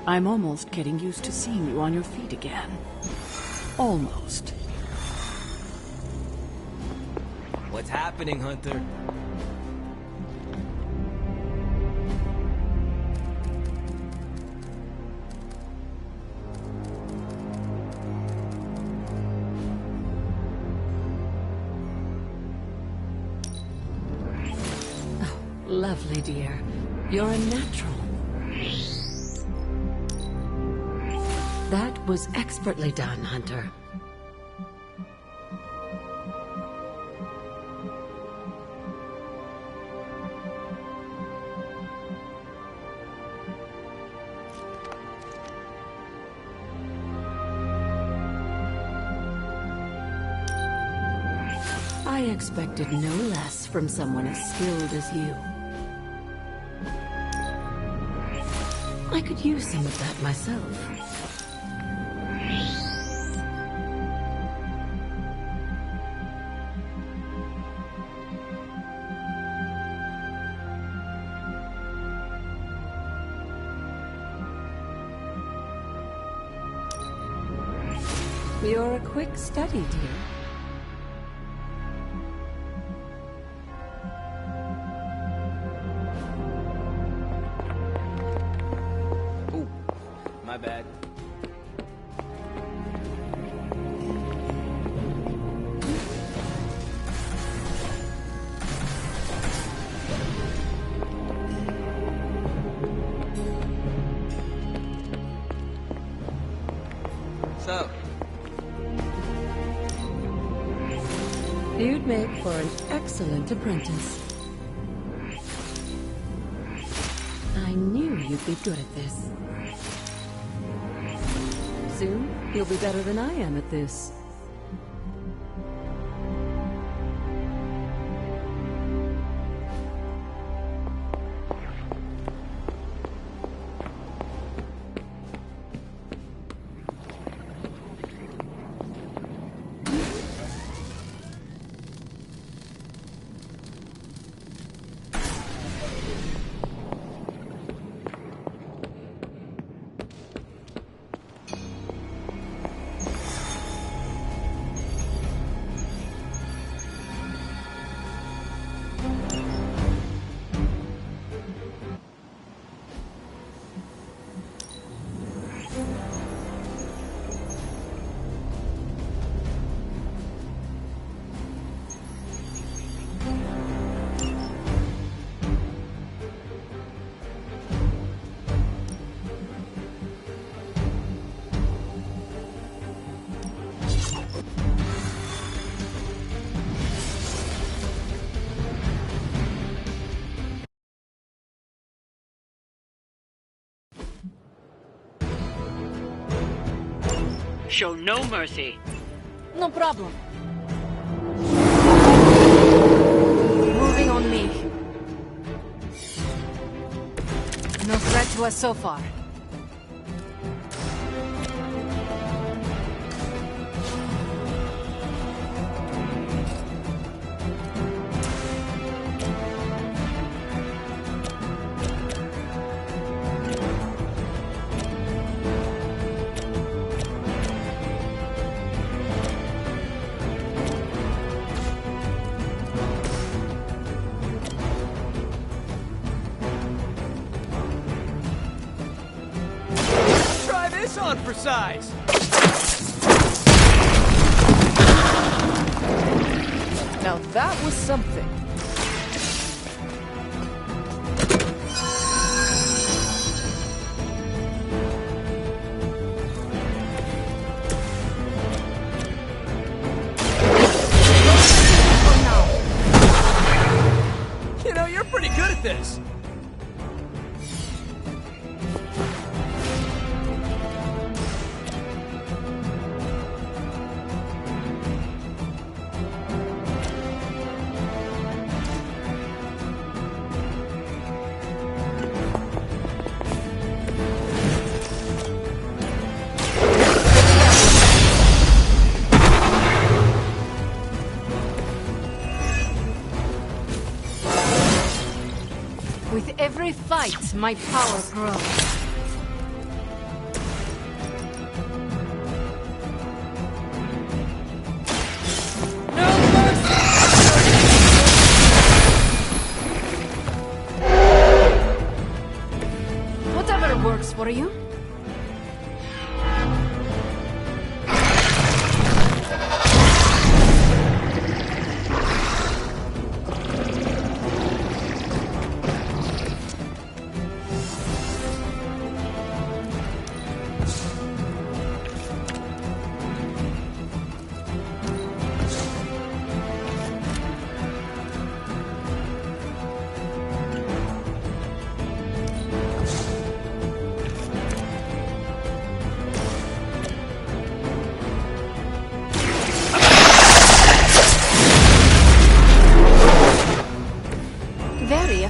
I'm almost getting used to seeing you on your feet again. Almost. What's happening, Hunter? Oh, lovely, dear. You're a natural. That was expertly done, Hunter. I expected no less from someone as skilled as you. I could use some of that myself. You're a quick study, dear. Ooh, my bad. So, You'd make for an excellent apprentice. I knew you'd be good at this. Soon, you'll be better than I am at this. Show no mercy. No problem. Moving on me. No threat to us so far. on for size. Now that was something. You know, you're pretty good at this. With every fight, my power grows.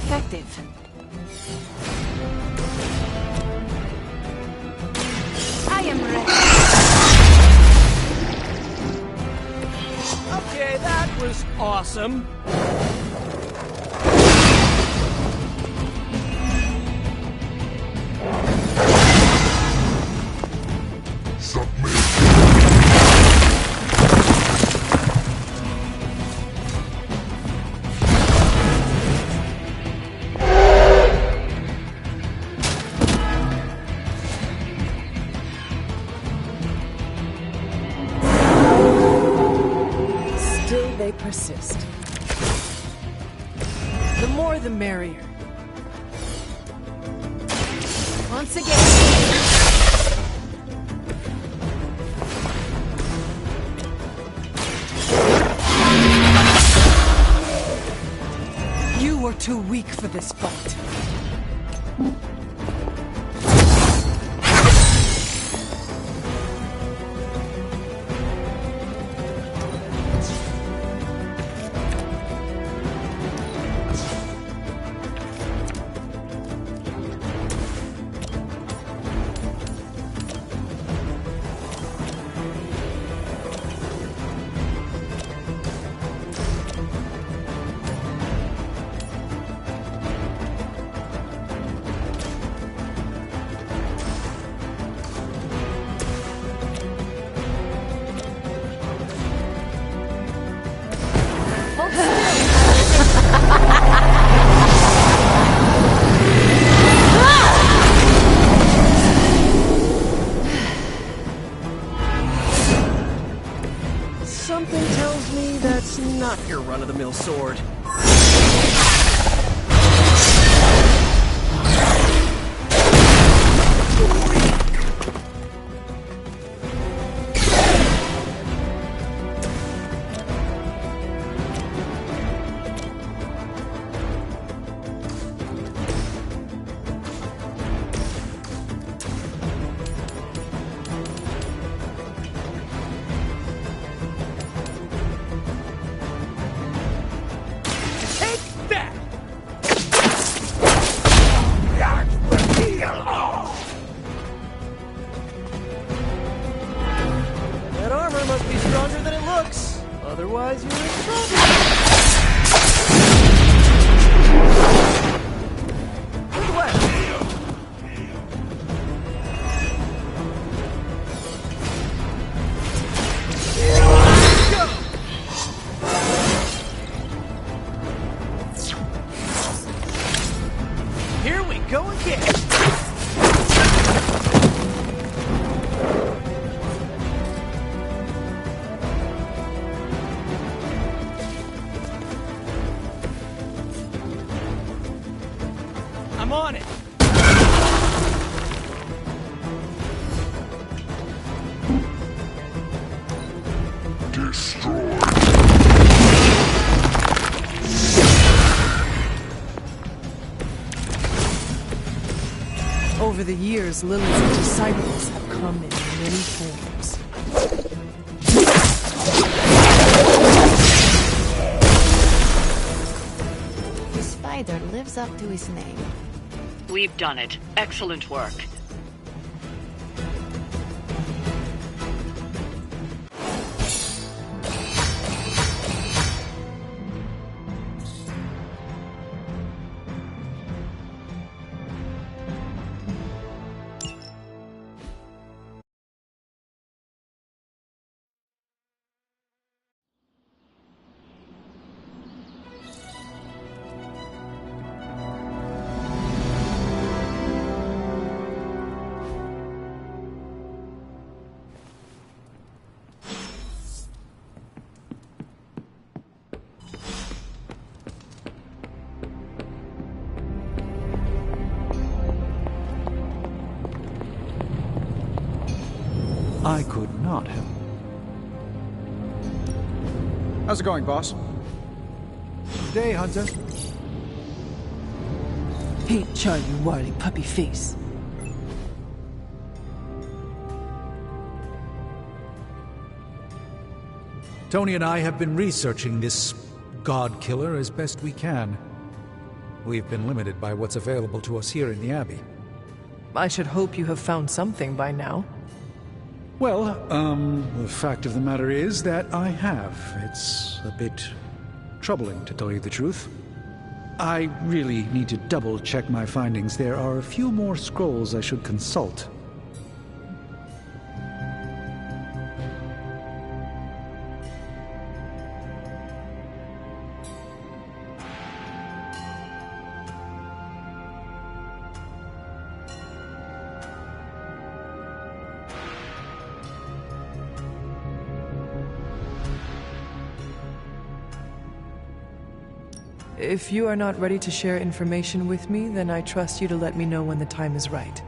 effective. I am ready. Okay, that was awesome. Still they persist. The more the merrier. Once again. You were too weak for this fight. Something tells me that's not your run-of-the-mill sword. That armor must be stronger than it looks. Otherwise, you're in trouble. To the west. Go! Here we go again. I'm on it. Over the years, Lilith's disciples have come in many forms. The spider lives up to his name. We've done it. Excellent work. I could not have. How's it going, boss? Day, Hunter. Hey, Charlie Warley puppy face. Tony and I have been researching this god killer as best we can. We've been limited by what's available to us here in the Abbey. I should hope you have found something by now. Well, the fact of the matter is that I have. It's a bit troubling, to tell you the truth. I really need to double-check my findings. There are a few more scrolls I should consult. If you are not ready to share information with me, then I trust you to let me know when the time is right.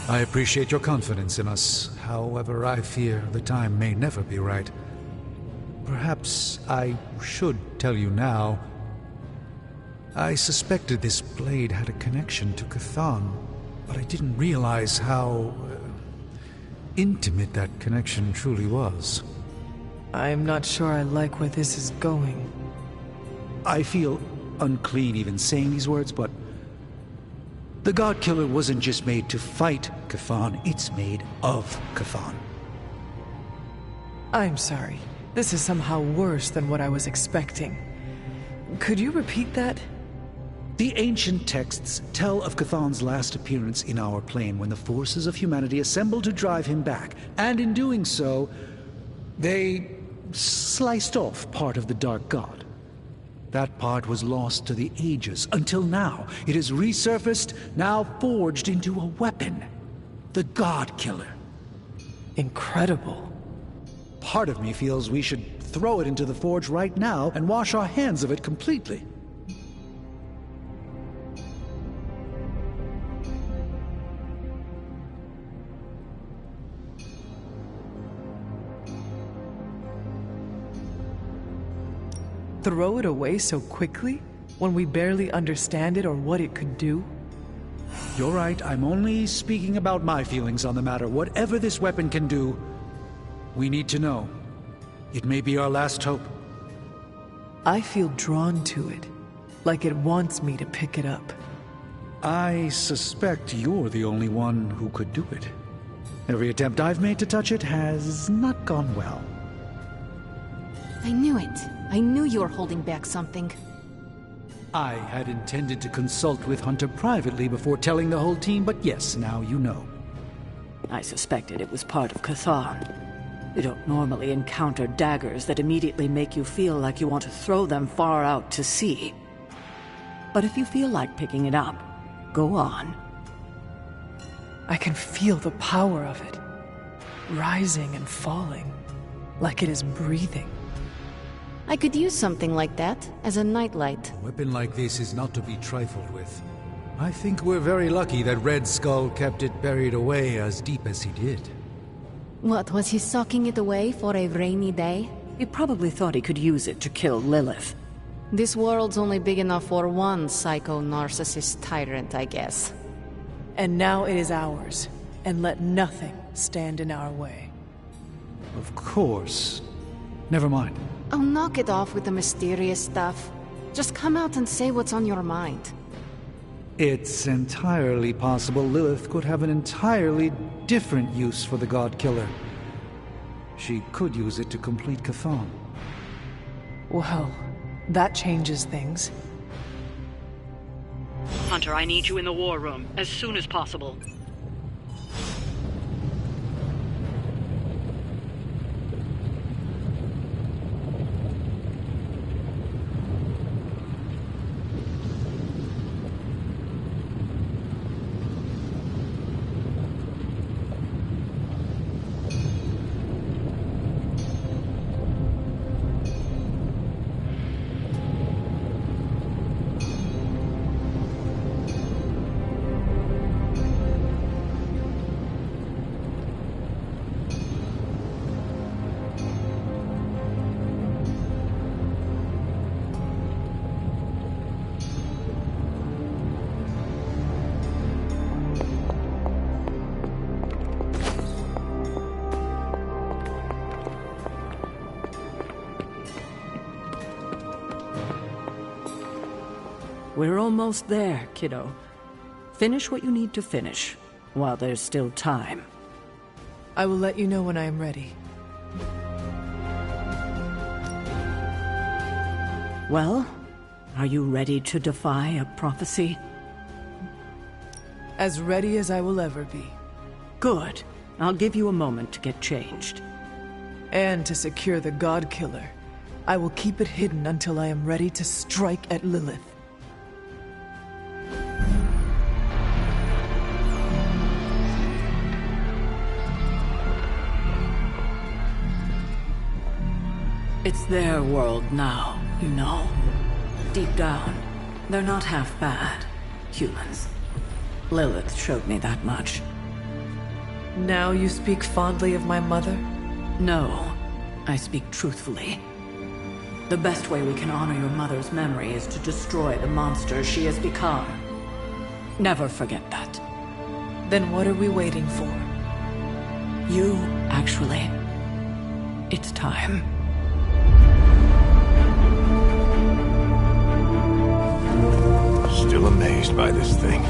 I appreciate your confidence in us. However, I fear the time may never be right. Perhaps I should tell you now. I suspected this blade had a connection to Chthon, but I didn't realize how intimate that connection truly was. I'm not sure I like where this is going. I feel unclean even saying these words, but the God Killer wasn't just made to fight Chthon, it's made of Chthon. I'm sorry. This is somehow worse than what I was expecting. Could you repeat that? The ancient texts tell of Chthon's last appearance in our plane when the forces of humanity assembled to drive him back, and in doing so, they sliced off part of the Dark God. That part was lost to the ages, until now. It has resurfaced, now forged into a weapon. The God Killer. Incredible. Part of me feels we should throw it into the forge right now and wash our hands of it completely. Throw it away so quickly, when we barely understand it or what it could do? You're right, I'm only speaking about my feelings on the matter. Whatever this weapon can do, we need to know. It may be our last hope. I feel drawn to it, like it wants me to pick it up. I suspect you're the only one who could do it. Every attempt I've made to touch it has not gone well. I knew it. I knew you were holding back something. I had intended to consult with Hunter privately before telling the whole team, but yes, now you know. I suspected it was part of Chthon. You don't normally encounter daggers that immediately make you feel like you want to throw them far out to sea. But if you feel like picking it up, go on. I can feel the power of it, rising and falling, like it is breathing. I could use something like that as a nightlight. A weapon like this is not to be trifled with. I think we're very lucky that Red Skull kept it buried away as deep as he did. What, was he socking it away for a rainy day? He probably thought he could use it to kill Lilith. This world's only big enough for one psycho-narcissist tyrant, I guess. And now it is ours, and let nothing stand in our way. Of course. Never mind. Oh, knock it off with the mysterious stuff. Just come out and say what's on your mind. It's entirely possible Lilith could have an entirely different use for the God Killer. She could use it to complete Chthon. Well, that changes things. Hunter, I need you in the war room as soon as possible. We're almost there, kiddo. Finish what you need to finish, while there's still time. I will let you know when I am ready. Well, are you ready to defy a prophecy? As ready as I will ever be. Good. I'll give you a moment to get changed. And to secure the God Killer, I will keep it hidden until I am ready to strike at Lilith. It's their world now, you know. Deep down, they're not half bad. Humans. Lilith showed me that much. Now you speak fondly of my mother? No, I speak truthfully. The best way we can honor your mother's memory is to destroy the monster she has become. Never forget that. Then what are we waiting for? You, actually. It's time. Still amazed by this thing.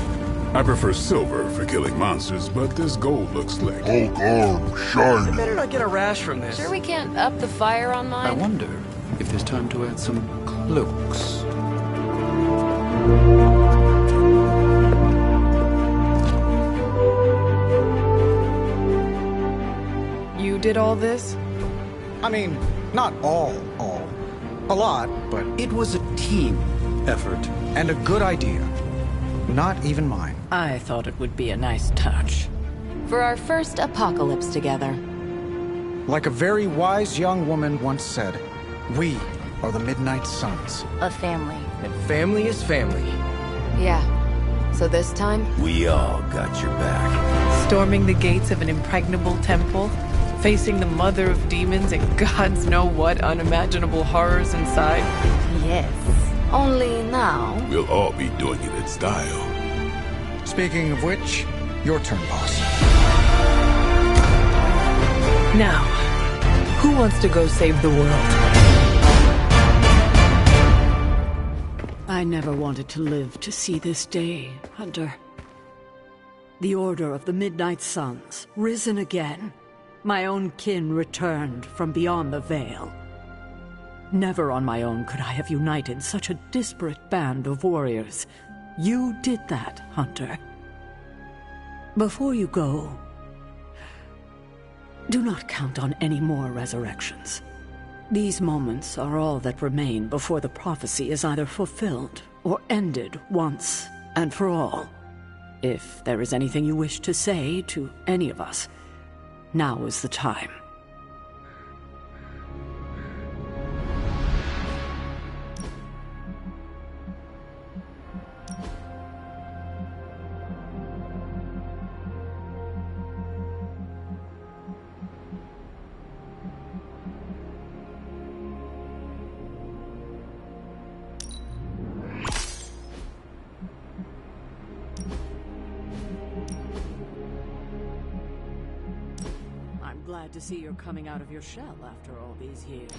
I prefer silver for killing monsters, but this gold looks slick. Hulk arm, shiny. I better not get a rash from this. Sure we can't up the fire on I mine? wonder if there's time to add some cloaks. You did all this? I mean, not all. A lot, but it was a team effort and a good idea. Not even mine. I thought it would be a nice touch. For our first apocalypse together. Like a very wise young woman once said, we are the Midnight Suns. A family. And family is family. Yeah. So this time? We all got your back. Storming the gates of an impregnable temple? Facing the mother of demons and gods know what unimaginable horrors inside? Yes. Only now. We'll all be doing it in style. Speaking of which, your turn, boss. Now, who wants to go save the world? I never wanted to live to see this day, Hunter. The Order of the Midnight Suns, risen again. My own kin returned from beyond the veil. Never on my own could I have united such a disparate band of warriors. You did that, Hunter. Before you go, do not count on any more resurrections. These moments are all that remain before the prophecy is either fulfilled or ended once and for all. If there is anything you wish to say to any of us, now is the time. Glad to see you're coming out of your shell after all these years.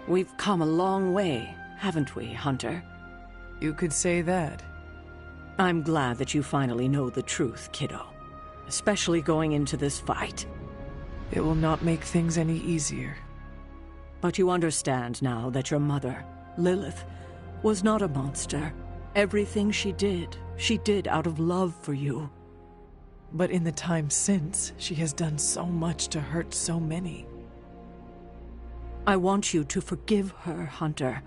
We've come a long way, haven't we, Hunter? You could say that. I'm glad that you finally know the truth, kiddo. Especially going into this fight. It will not make things any easier. But you understand now that your mother, Lilith, was not a monster. Everything she did out of love for you. But in the time since, she has done so much to hurt so many. I want you to forgive her, Hunter.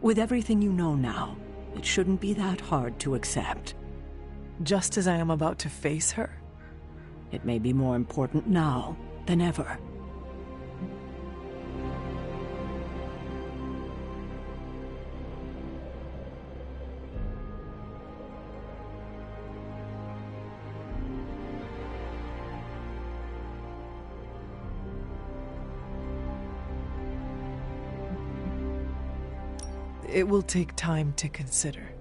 With everything you know now, it shouldn't be that hard to accept. Just as I am about to face her? It may be more important now than ever. It will take time to consider.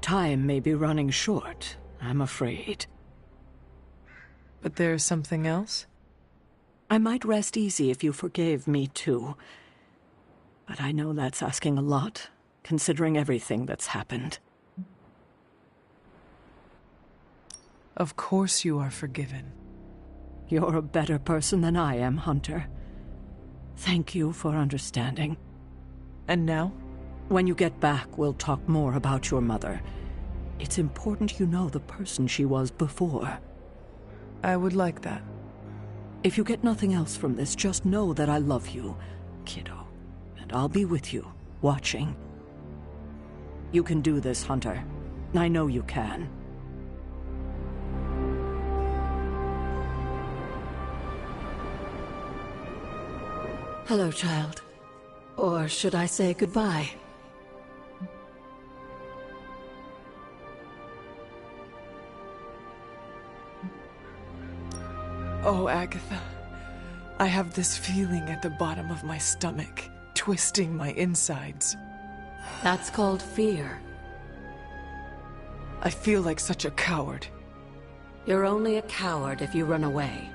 Time may be running short, I'm afraid. But there's something else? I might rest easy if you forgave me too. But I know that's asking a lot, considering everything that's happened. Of course you are forgiven. You're a better person than I am, Hunter. Thank you for understanding. And now? When you get back, we'll talk more about your mother. It's important you know the person she was before. I would like that. If you get nothing else from this, just know that I love you, kiddo. And I'll be with you, watching. You can do this, Hunter. I know you can. Hello, child. Or should I say goodbye? Oh, Agatha. I have this feeling at the bottom of my stomach, twisting my insides. That's called fear. I feel like such a coward. You're only a coward if you run away.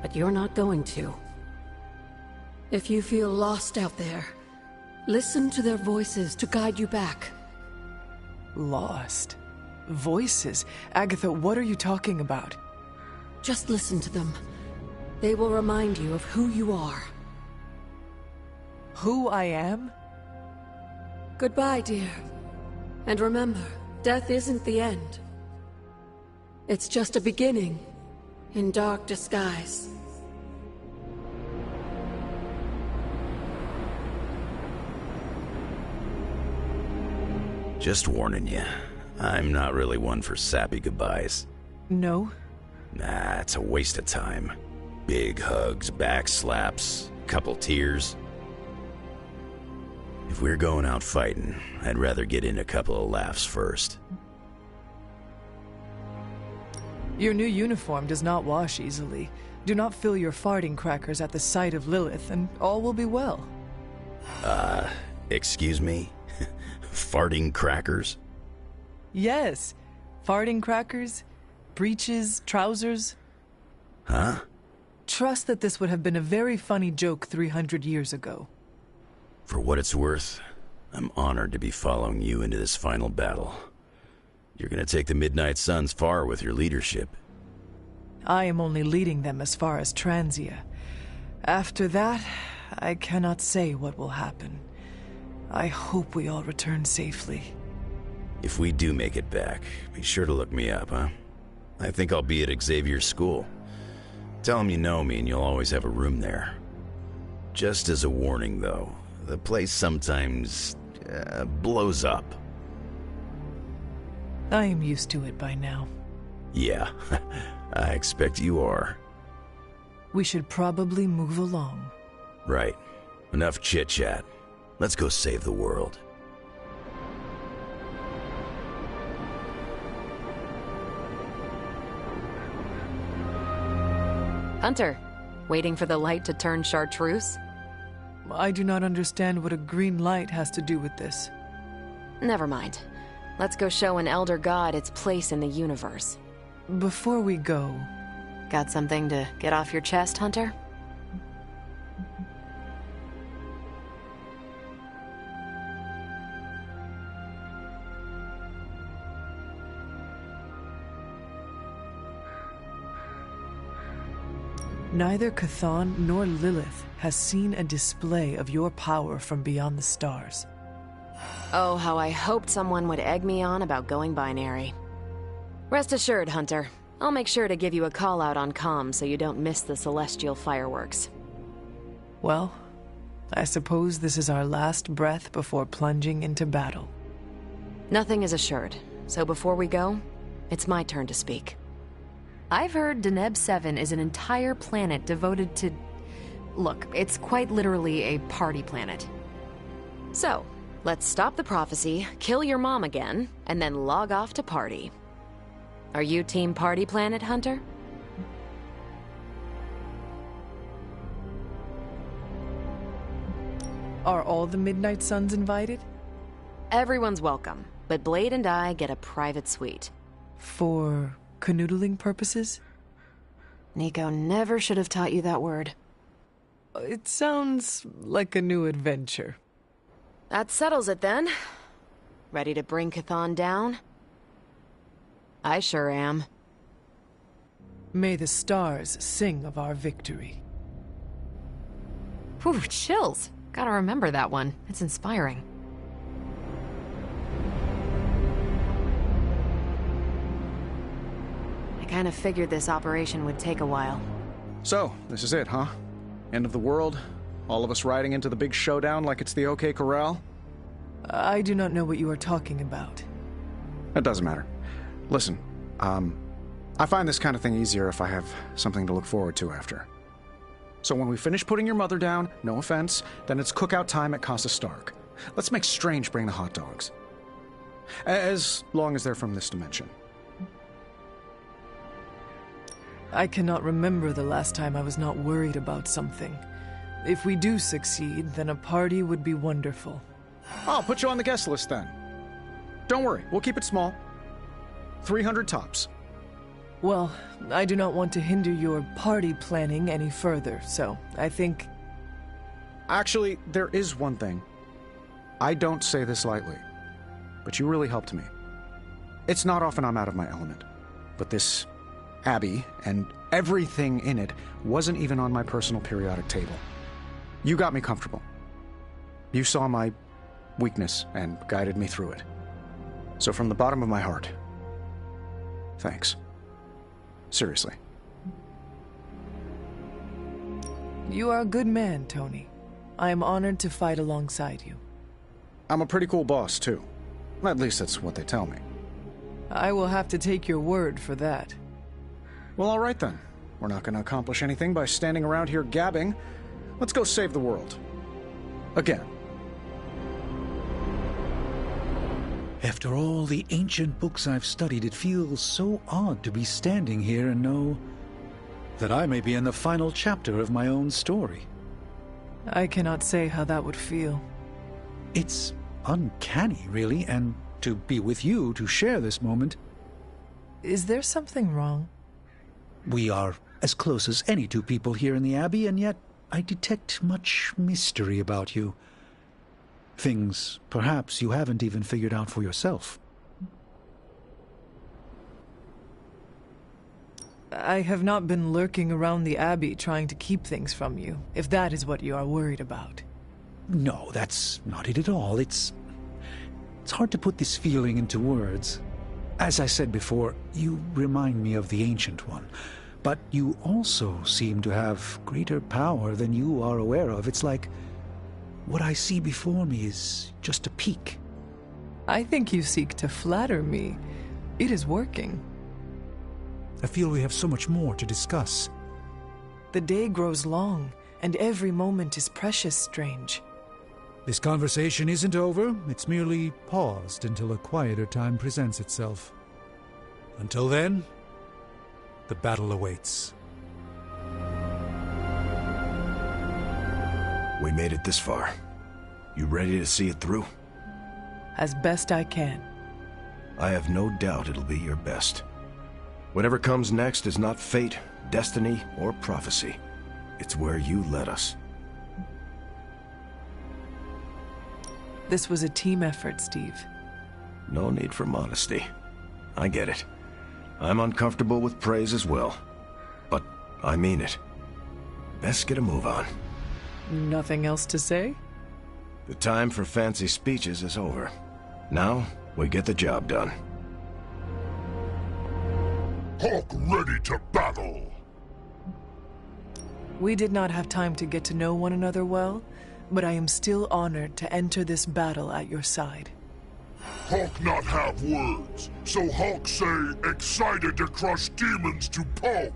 But you're not going to. If you feel lost out there, listen to their voices to guide you back. Lost? Voices? Agatha, what are you talking about? Just listen to them. They will remind you of who you are. Who I am? Goodbye, dear. And remember, death isn't the end. It's just a beginning, in dark disguise. Just warning you, I'm not really one for sappy goodbyes. No? Nah, it's a waste of time. Big hugs, back slaps, couple tears. If we're going out fighting, I'd rather get in a couple of laughs first. Your new uniform does not wash easily. Do not fill your farting crackers at the sight of Lilith, and all will be well. Excuse me? Farting crackers? Yes. Farting crackers, breeches, trousers. Huh? Trust that this would have been a very funny joke 300 years ago. For what it's worth, I'm honored to be following you into this final battle. You're gonna take the Midnight Suns far with your leadership. I am only leading them as far as Transia. After that, I cannot say what will happen. I hope we all return safely. If we do make it back, be sure to look me up, huh? I think I'll be at Xavier's school. Tell him you know me and you'll always have a room there. Just as a warning, though, the place sometimes blows up. I am used to it by now. Yeah, I expect you are. We should probably move along. Right. Enough chit-chat. Let's go save the world. Hunter, waiting for the light to turn chartreuse? I do not understand what a green light has to do with this. Never mind. Let's go show an elder god its place in the universe. Before we go... Got something to get off your chest, Hunter? Neither Chthon nor Lilith has seen a display of your power from beyond the stars. Oh, how I hoped someone would egg me on about going binary. Rest assured, Hunter. I'll make sure to give you a call out on comm so you don't miss the celestial fireworks. Well, I suppose this is our last breath before plunging into battle. Nothing is assured, so before we go, it's my turn to speak. I've heard Deneb 7 is an entire planet devoted to... Look, it's quite literally a party planet. So, let's stop the prophecy, kill your mom again, and then log off to party. Are you Team Party Planet, Hunter? Are all the Midnight Suns invited? Everyone's welcome, but Blade and I get a private suite. For canoodling purposes? Nico never should have taught you that word. It sounds like a new adventure. That settles it then. Ready to bring Chthon down? I sure am. May the stars sing of our victory. Whew, chills. Gotta remember that one. It's inspiring. I kinda figured this operation would take a while. So, this is it, huh? End of the world? All of us riding into the big showdown like it's the OK Corral? I do not know what you are talking about. It doesn't matter. Listen, I find this kind of thing easier if I have something to look forward to after. So when we finish putting your mother down, no offense, then it's cookout time at Casa Stark. Let's make Strange bring the hot dogs. As long as they're from this dimension. I cannot remember the last time I was not worried about something. If we do succeed, then a party would be wonderful. I'll put you on the guest list then. Don't worry, we'll keep it small. 300 tops. Well, I do not want to hinder your party planning any further, so I think... Actually, there is one thing. I don't say this lightly, but you really helped me. It's not often I'm out of my element, but this Abbey and everything in it wasn't even on my personal periodic table. You got me comfortable. You saw my weakness and guided me through it. So from the bottom of my heart, thanks. Seriously. You are a good man, Tony. I am honored to fight alongside you. I'm a pretty cool boss, too. At least that's what they tell me. I will have to take your word for that. Well, all right then. We're not going to accomplish anything by standing around here gabbing. Let's go save the world. Again. After all the ancient books I've studied, it feels so odd to be standing here and know that I may be in the final chapter of my own story. I cannot say how that would feel. It's uncanny, really, and to be with you to share this moment. Is there something wrong? We are as close as any two people here in the Abbey, and yet I detect much mystery about you. Things, perhaps, you haven't even figured out for yourself. I have not been lurking around the Abbey trying to keep things from you, if that is what you are worried about. No, that's not it at all. It's hard to put this feeling into words. As I said before, you remind me of the Ancient One. But you also seem to have greater power than you are aware of. It's like what I see before me is just a peak. I think you seek to flatter me. It is working. I feel we have so much more to discuss. The day grows long, and every moment is precious, Strange. This conversation isn't over. It's merely paused until a quieter time presents itself. Until then, the battle awaits. We made it this far. You ready to see it through? As best I can. I have no doubt it'll be your best. Whatever comes next is not fate, destiny, or prophecy. It's where you led us. This was a team effort, Steve. No need for modesty. I get it. I'm uncomfortable with praise as well. But I mean it. Best get a move on. Nothing else to say? The time for fancy speeches is over. Now, we get the job done. Hulk ready to battle! We did not have time to get to know one another well, but I am still honored to enter this battle at your side. Hulk not have words, so Hulk say excited to crush demons to pulp.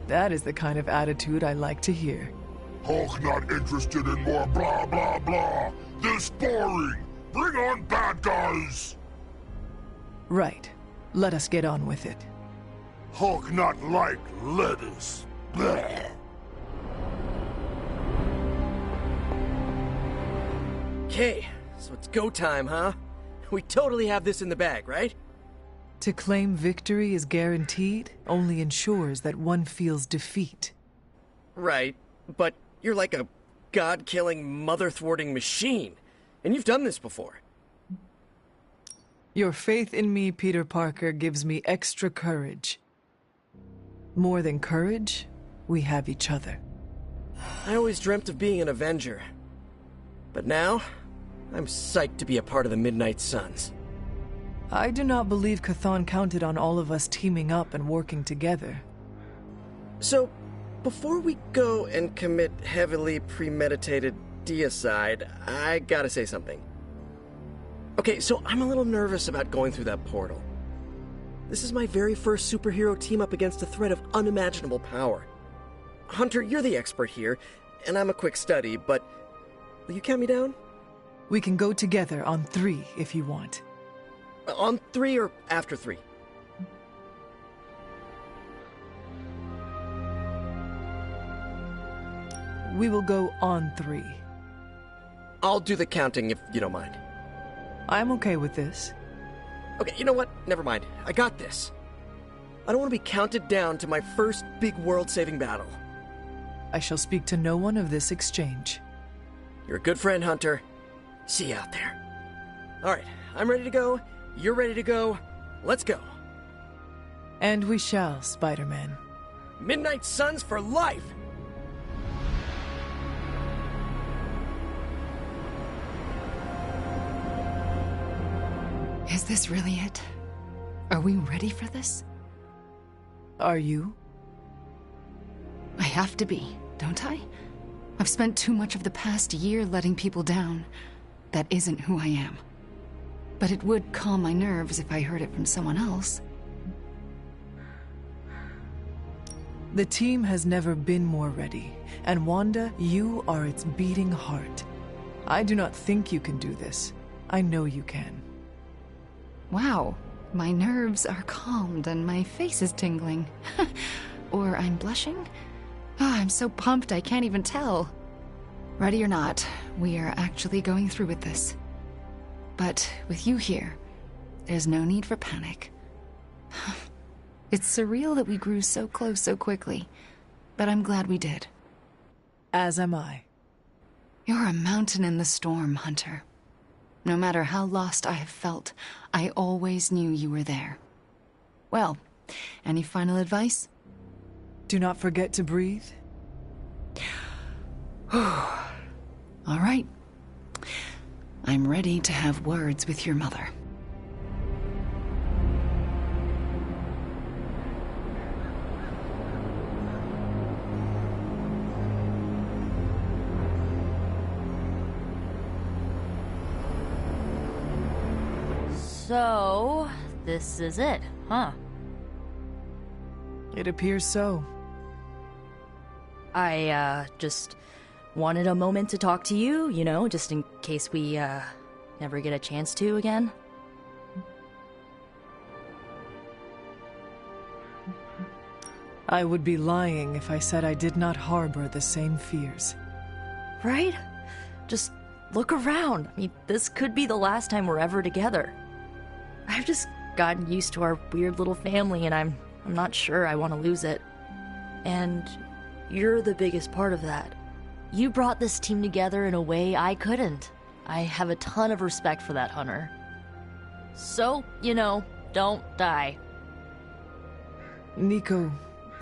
That is the kind of attitude I like to hear. Hulk not interested in more blah blah blah. This boring. Bring on bad guys. Right. Let us get on with it. Hulk not like lettuce. Blah. Okay, so it's go time, huh? We totally have this in the bag, right? To claim victory is guaranteed only ensures that one feels defeat. Right, but you're like a god-killing, mother-thwarting machine. And you've done this before. Your faith in me, Peter Parker, gives me extra courage. More than courage, we have each other. I always dreamt of being an Avenger. But now, I'm psyched to be a part of the Midnight Suns. I do not believe Chthon counted on all of us teaming up and working together. So, before we go and commit heavily premeditated deicide, I gotta say something. Okay, so I'm a little nervous about going through that portal. This is my very first superhero team up against a threat of unimaginable power. Hunter, you're the expert here, and I'm a quick study, but will you count me down? We can go together on 3 if you want. On 3 or after 3? We will go on 3. I'll do the counting if you don't mind. I'm okay with this. Okay, you know what? Never mind. I got this. I don't want to be counted down to my first big world-saving battle. I shall speak to no one of this exchange. You're a good friend, Hunter. See you out there. Alright, I'm ready to go. You're ready to go. Let's go. And we shall, Spider-Man. Midnight Suns for life! Is this really it? Are we ready for this? Are you? I have to be, don't I? I've spent too much of the past year letting people down. That isn't who I am. But it would calm my nerves if I heard it from someone else. The team has never been more ready, and Wanda, you are its beating heart. I do not think you can do this. I know you can. Wow, my nerves are calmed and my face is tingling. Or I'm blushing? I'm so pumped I can't even tell. Ready or not, we are actually going through with this. But with you here, there's no need for panic. It's surreal that we grew so close so quickly, but I'm glad we did. As am I. You're a mountain in the storm, Hunter. No matter how lost I have felt, I always knew you were there. Well, any final advice? Do not forget to breathe. All right. I'm ready to have words with your mother. So, this is it, huh? It appears so. I, just wanted a moment to talk to you, you know, just in case we, never get a chance to again. I would be lying if I said I did not harbor the same fears. Right? Just look around. I mean, this could be the last time we're ever together. I've just gotten used to our weird little family, and I'm not sure I want to lose it. And you're the biggest part of that. You brought this team together in a way I couldn't. I have a ton of respect for that, Hunter. So, you know, don't die. Nico,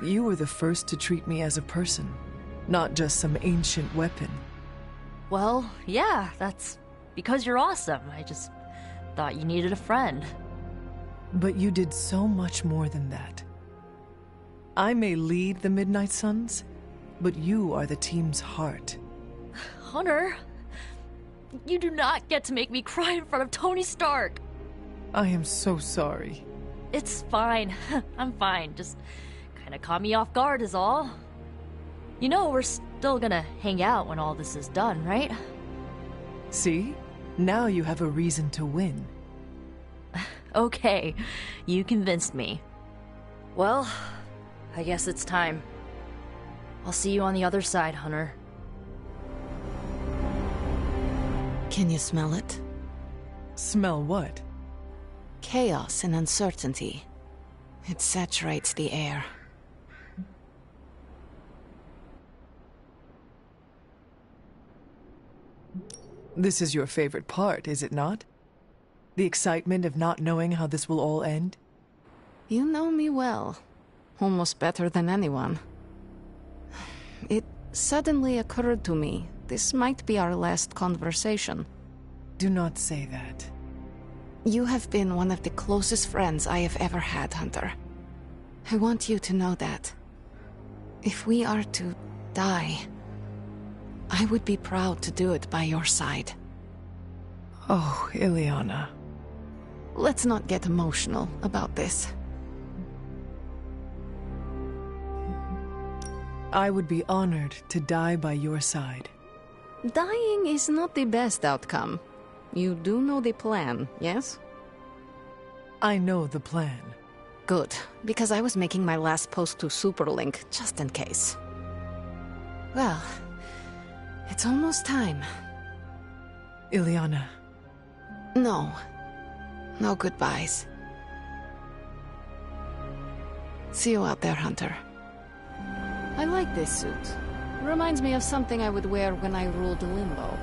You were the first to treat me as a person, not just some ancient weapon. Well, yeah, that's because you're awesome. I just thought you needed a friend. But you did so much more than that. I may lead the Midnight Suns, but you are the team's heart. Hunter, you do not get to make me cry in front of Tony Stark. I am so sorry. It's fine. I'm fine. Just kinda caught me off guard is all. You know we're still gonna hang out when all this is done, right? See? Now you have a reason to win. Okay, you convinced me. Well, I guess it's time. I'll see you on the other side, Hunter. Can you smell it? Smell what? Chaos and uncertainty. It saturates the air. This is your favorite part, is it not? The excitement of not knowing how this will all end? You know me well. Almost better than anyone. It suddenly occurred to me, this might be our last conversation. Do not say that. You have been one of the closest friends I have ever had, Hunter. I want you to know that. If we are to die, I would be proud to do it by your side. Oh, Illyana. Let's not get emotional about this. I would be honored to die by your side. Dying is not the best outcome. You do know the plan, yes? I know the plan. Good, because I was making my last post to Superlink, just in case. Well, it's almost time. Illyana. No. No goodbyes. See you out there, Hunter. I like this suit. Reminds me of something I would wear when I ruled Limbo.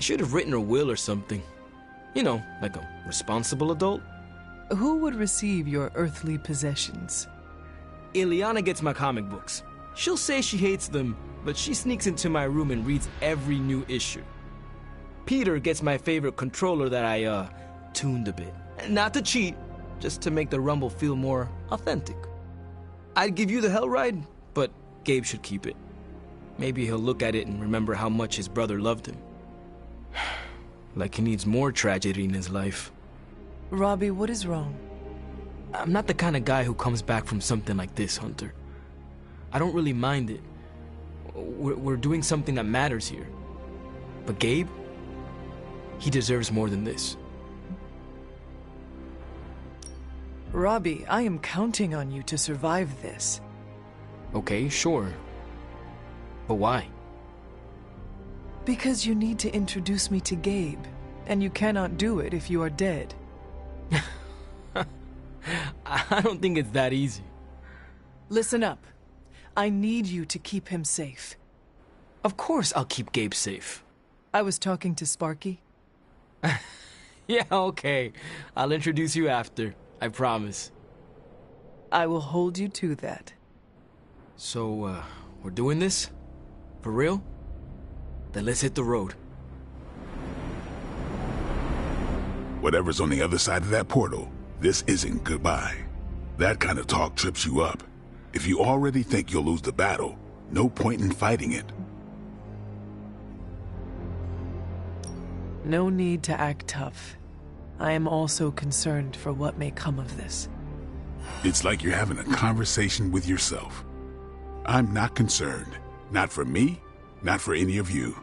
Should have written a will or something. You know, like a responsible adult. Who would receive your earthly possessions? Illyana gets my comic books. She'll say she hates them, but she sneaks into my room and reads every new issue. Peter gets my favorite controller that I, tuned a bit. Not to cheat, just to make the Rumble feel more authentic. I'd give you the Hell Ride, but Gabe should keep it. Maybe he'll look at it and remember how much his brother loved him. Like he needs more tragedy in his life. Robbie, what is wrong? I'm not the kind of guy who comes back from something like this, Hunter. I don't really mind it. We're doing something that matters here. But Gabe, he deserves more than this. Robbie, I am counting on you to survive this. Okay, sure. But why? Because you need to introduce me to Gabe, and you cannot do it if you are dead. I don't think it's that easy. Listen up. I need you to keep him safe. Of course I'll keep Gabe safe. I was talking to Sparky. Yeah, okay. I'll introduce you after. I promise. I will hold you to that. So, we're doing this? For real? Then let's hit the road. Whatever's on the other side of that portal, this isn't goodbye. That kind of talk trips you up. If you already think you'll lose the battle, no point in fighting it. No need to act tough. I am also concerned for what may come of this. It's like you're having a conversation with yourself. I'm not concerned. Not for me, not for any of you.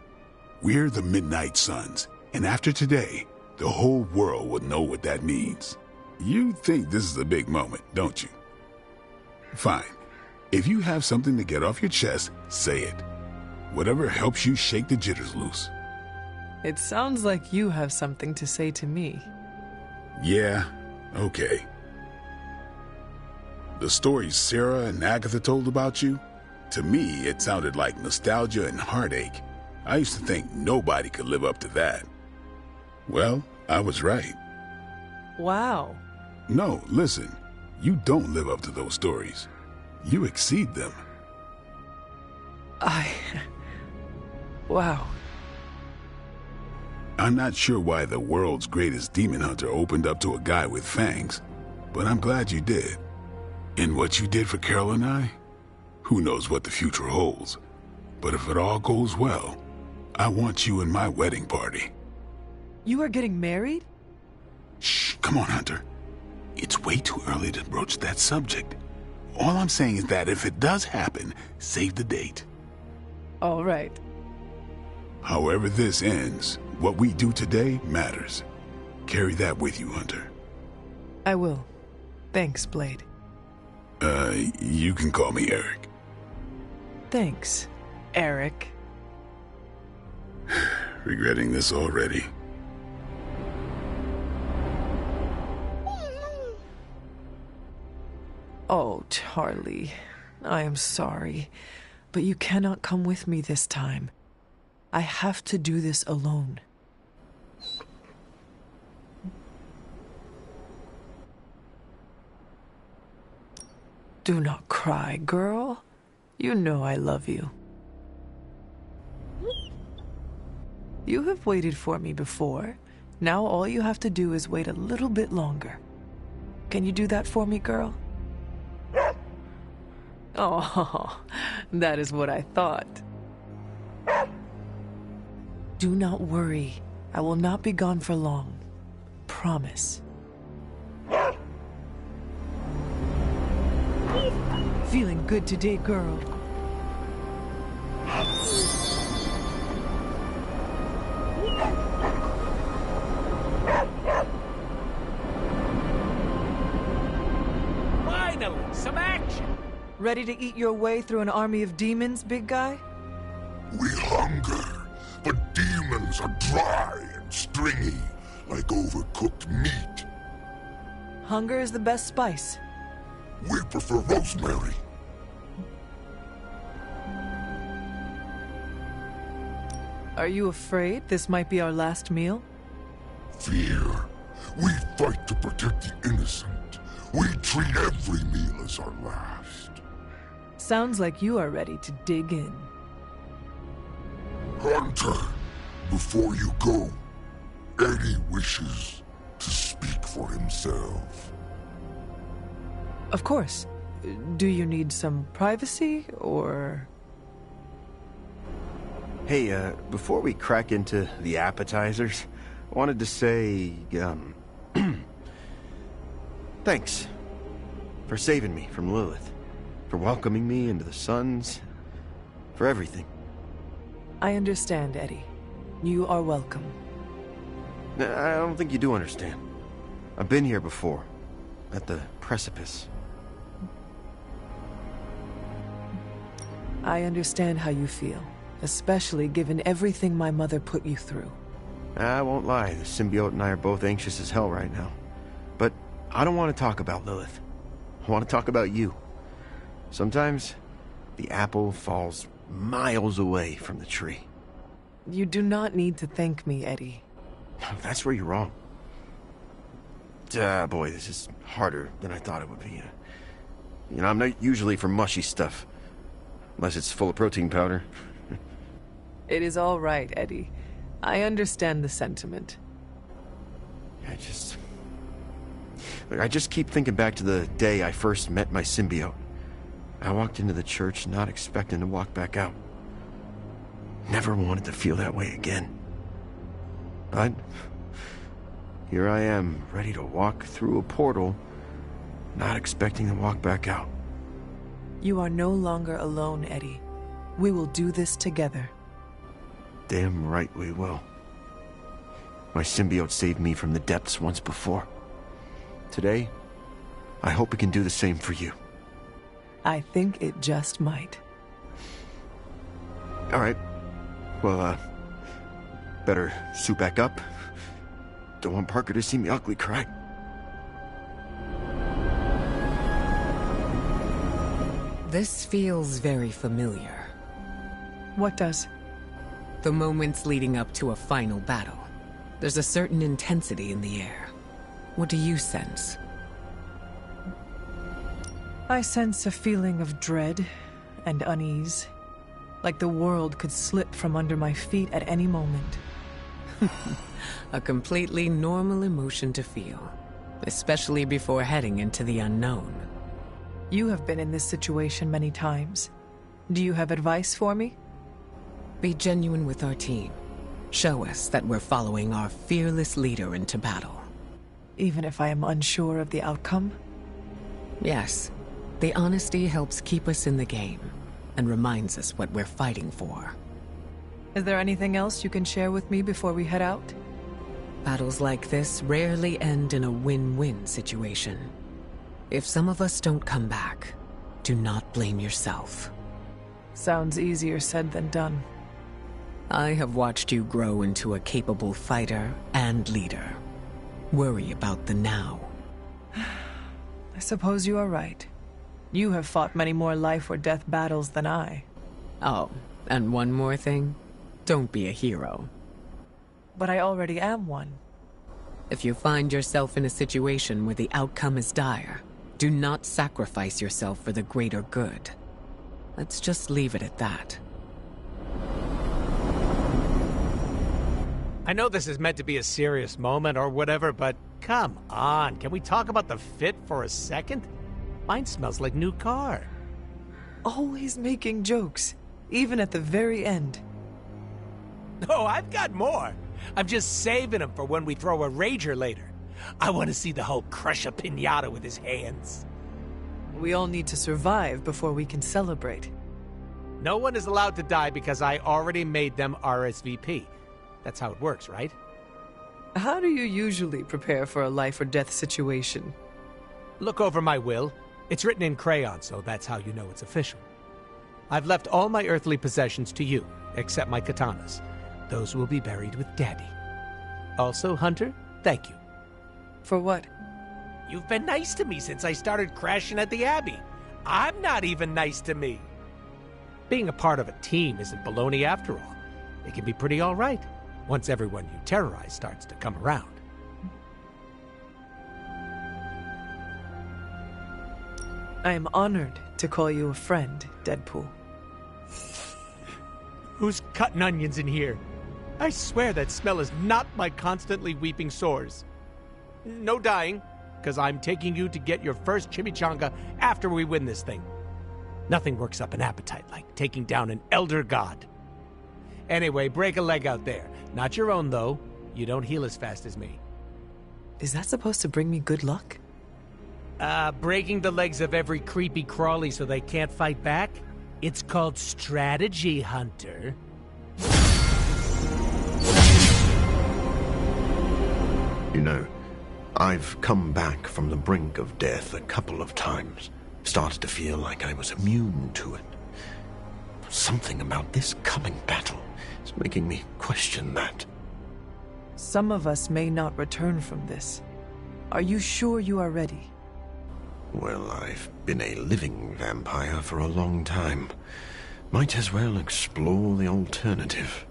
We're the Midnight Suns, and after today, the whole world will know what that means. You think this is a big moment, don't you? Fine. If you have something to get off your chest, say it. Whatever helps you shake the jitters loose. It sounds like you have something to say to me. Yeah, okay. The stories Sarah and Agatha told about you, to me it sounded like nostalgia and heartache. I used to think nobody could live up to that. Well, I was right. Wow. No, listen. You don't live up to those stories. You exceed them. Wow. I'm not sure why the world's greatest demon hunter opened up to a guy with fangs, but I'm glad you did. And what you did for Carol and I? Who knows what the future holds. But if it all goes well, I want you in my wedding party. You are getting married? Shh, come on, Hunter. It's way too early to broach that subject. All I'm saying is that if it does happen, save the date. All right. However this ends, what we do today matters. Carry that with you, Hunter. I will. Thanks, Blade. You can call me Eric. Thanks, Eric. Regretting this already. Oh, Charlie. I am sorry, but you cannot come with me this time. I have to do this alone. Do not cry, girl. You know I love you. You have waited for me before. Now all you have to do is wait a little bit longer. Can you do that for me, girl? Oh, that is what I thought. Do not worry. I will not be gone for long. Promise. Feeling good today, girl. Finally, some action! Ready to eat your way through an army of demons, big guy? We hunger, but demons are dry and stringy, like overcooked meat. Hunger is the best spice. We prefer rosemary. Are you afraid this might be our last meal? Fear. We fight to protect the innocent. We treat every meal as our last. Sounds like you are ready to dig in. Hunter, before you go, Eddie wishes to speak for himself. Of course. Do you need some privacy, or...? Hey, before we crack into the appetizers, I wanted to say, thanks for saving me from Lilith, for welcoming me into the Suns, for everything. I understand, Eddie. You are welcome. I don't think you do understand. I've been here before, at the precipice. I understand how you feel, especially given everything my mother put you through. I won't lie, the symbiote and I are both anxious as hell right now. But I don't want to talk about Lilith. I want to talk about you. Sometimes, the apple falls miles away from the tree. You do not need to thank me, Eddie. That's where you're wrong. Boy, this is harder than I thought it would be. You know, I'm not usually for mushy stuff. Unless it's full of protein powder. It is all right, Eddie. I understand the sentiment. I just keep thinking back to the day I first met my symbiote. I walked into the church not expecting to walk back out. Never wanted to feel that way again. But here I am, ready to walk through a portal, not expecting to walk back out. You are no longer alone, Eddie. We will do this together. Damn right we will. My symbiote saved me from the depths once before. Today, I hope it can do the same for you. I think it just might. All right. Well, better suit back up. Don't want Parker to see me ugly cry. This feels very familiar. What does? The moments leading up to a final battle. There's a certain intensity in the air. What do you sense? I sense a feeling of dread and unease, like the world could slip from under my feet at any moment. A completely normal emotion to feel, especially before heading into the unknown. You have been in this situation many times. Do you have advice for me? Be genuine with our team. Show us that we're following our fearless leader into battle. Even if I am unsure of the outcome? Yes. The honesty helps keep us in the game, and reminds us what we're fighting for. Is there anything else you can share with me before we head out? Battles like this rarely end in a win-win situation. If some of us don't come back, do not blame yourself. Sounds easier said than done. I have watched you grow into a capable fighter and leader. Worry about the now. I suppose you are right. You have fought many more life or death battles than I. Oh, and one more thing. Don't be a hero. But I already am one. If you find yourself in a situation where the outcome is dire, do not sacrifice yourself for the greater good. Let's just leave it at that. I know this is meant to be a serious moment or whatever, but come on, can we talk about the fit for a second? Mine smells like new car. Always making jokes, even at the very end. Oh, I've got more. I'm just saving them for when we throw a rager later. I want to see the Hulk crush a piñata with his hands. We all need to survive before we can celebrate. No one is allowed to die because I already made them RSVP. That's how it works, right? How do you usually prepare for a life or death situation? Look over my will. It's written in crayon, so that's how you know it's official. I've left all my earthly possessions to you, except my katanas. Those will be buried with Daddy. Also, Hunter, thank you. For what? You've been nice to me since I started crashing at the Abbey. I'm not even nice to me. Being a part of a team isn't baloney after all. It can be pretty all right, once everyone you terrorize starts to come around. I am honored to call you a friend, Deadpool. Who's cutting onions in here? I swear that smell is not my constantly weeping sores. No dying, because I'm taking you to get your first chimichanga after we win this thing. Nothing works up an appetite like taking down an elder god. Anyway, break a leg out there. Not your own, though. You don't heal as fast as me. Is that supposed to bring me good luck? Breaking the legs of every creepy crawly so they can't fight back? It's called strategy, Hunter. You know, I've come back from the brink of death a couple of times. Started to feel like I was immune to it. Something about this coming battle is making me question that. Some of us may not return from this. Are you sure you are ready? Well, I've been a living vampire for a long time. Might as well explore the alternative.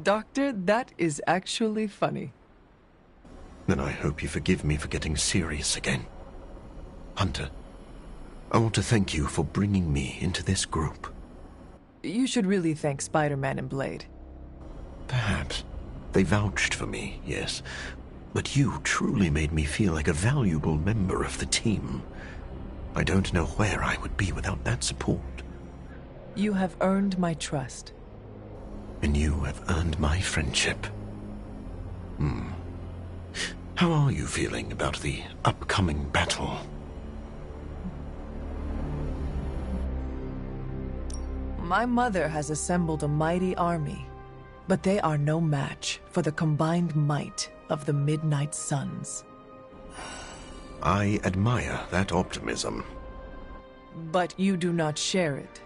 Doctor, that is actually funny. Then I hope you forgive me for getting serious again. Hunter, I want to thank you for bringing me into this group. You should really thank Spider-Man and Blade. Perhaps. They vouched for me, yes. But you truly made me feel like a valuable member of the team. I don't know where I would be without that support. You have earned my trust. And you have earned my friendship. How are you feeling about the upcoming battle? My mother has assembled a mighty army, but they are no match for the combined might of the Midnight Suns. I admire that optimism. But you do not share it.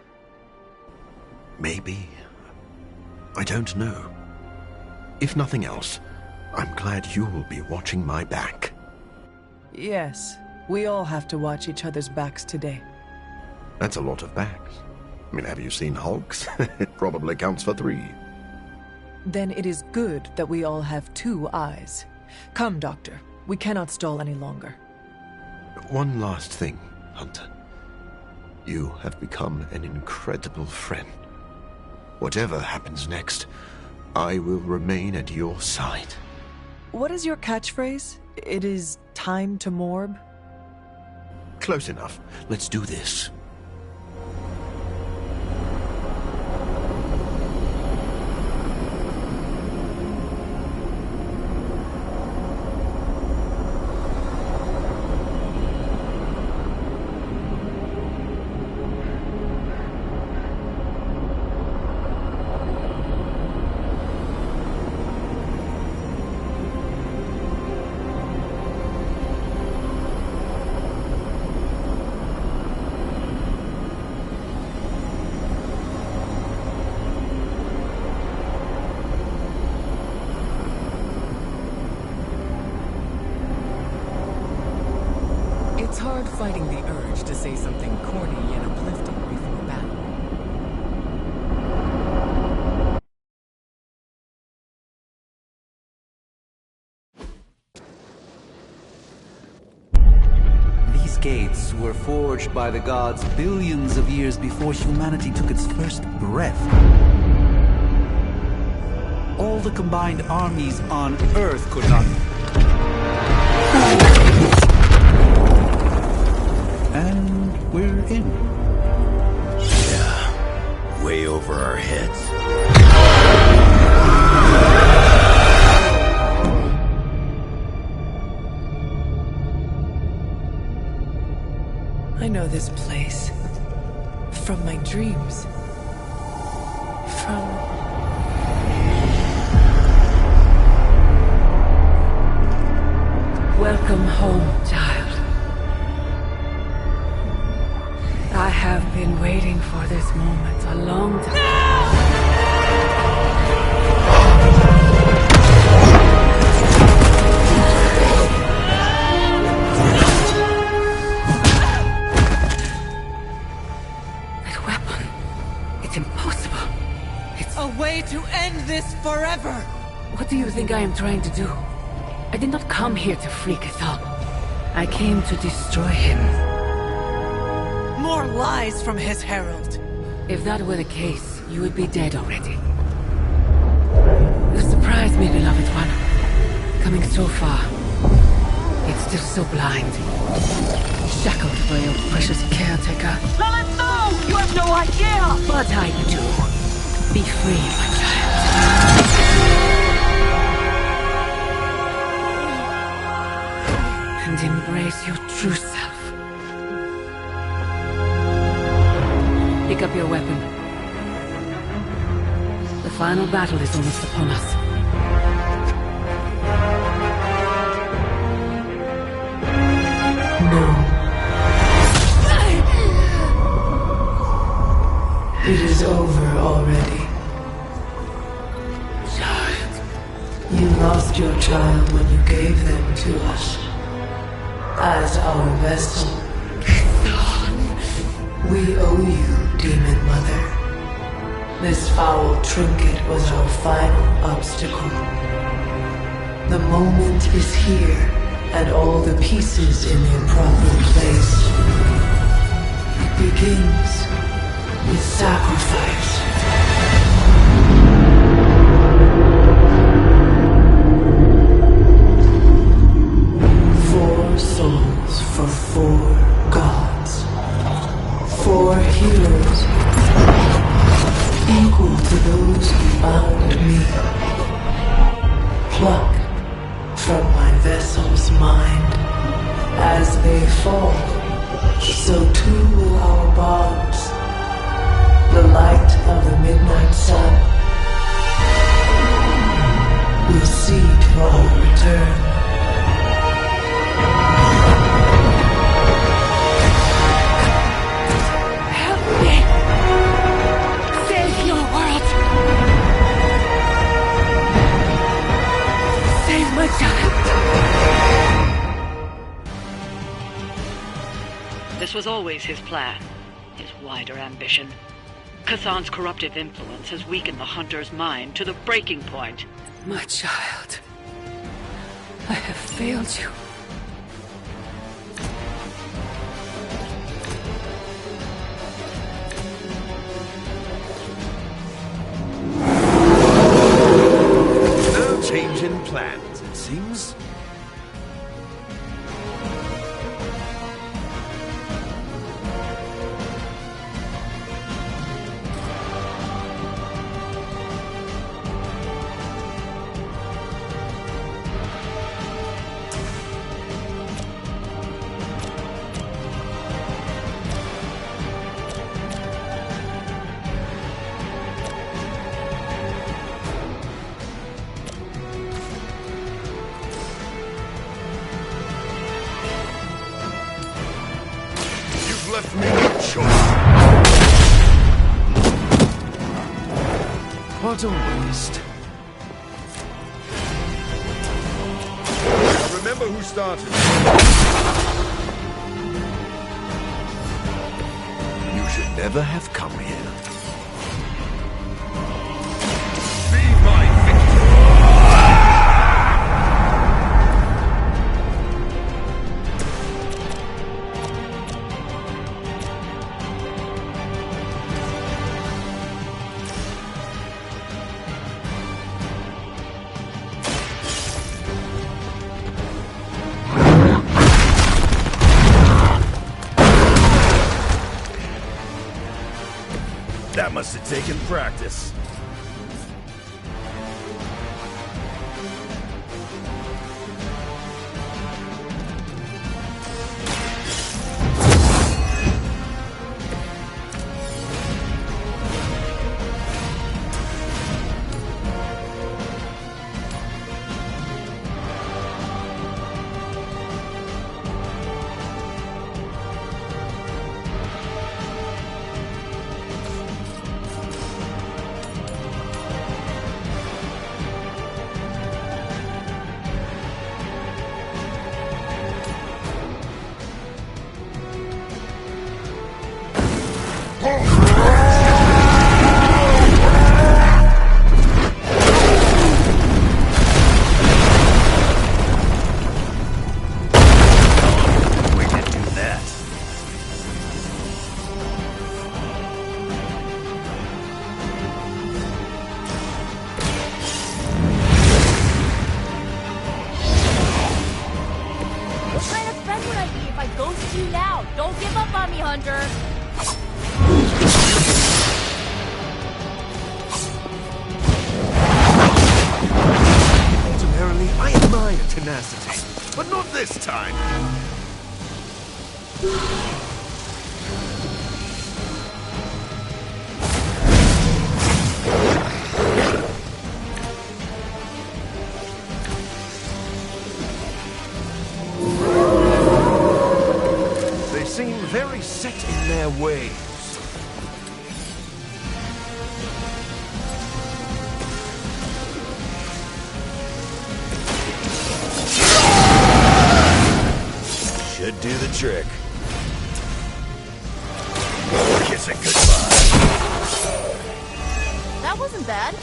Maybe. I don't know. If nothing else, I'm glad you'll be watching my back. Yes, we all have to watch each other's backs today. That's a lot of backs. I mean, have you seen Hulk's? It probably counts for 3. Then it is good that we all have 2 eyes. Come, Doctor. We cannot stall any longer. One last thing, Hunter. You have become an incredible friend. Whatever happens next, I will remain at your side. What is your catchphrase? It is time to morb? Close enough. Let's do this. It's hard fighting the urge to say something corny and uplifting before battle. These gates were forged by the gods billions of years before humanity took its first breath. All the combined armies on Earth could not... And we're in. Yeah, way over our heads. I know this place. From my dreams. Welcome home, child. I have been waiting for this moment a long time. That weapon, it's impossible. It's a way to end this forever! What do you think I am trying to do? I did not come here to free Chthon. I came to destroy him. More lies from his herald. If that were the case, you would be dead already. You surprised me, beloved one. Coming so far, yet still so blind. Shackled by your precious caretaker. Lilith, no! You have no idea! But I do. Be free, my child. And embrace your true self. Pick up your weapon. The final battle is almost upon us. No. It is over already. Child. You lost your child when you gave them to us. As our vessel. We owe you, Demon Mother. This foul trinket was our final obstacle. The moment is here, and all the pieces in their proper place. It begins with sacrifice. Four souls for 4 gods. 4 heroes, equal to those who found me. Plucked from my vessel's mind. As they fall, so too will our bonds. The light of the midnight sun will see to our return. This was always his plan, his wider ambition. Chthon's corruptive influence has weakened the Hunter's mind to the breaking point. My child, I have failed you. than planned, it seems. Left me no choice. What a waste. Now remember who started. You should never have come here. Be my victim. That must have taken practice. Ordinarily, I admire tenacity, but not this time. They seem very set in their ways. Should do the trick. Kiss it goodbye. That wasn't bad.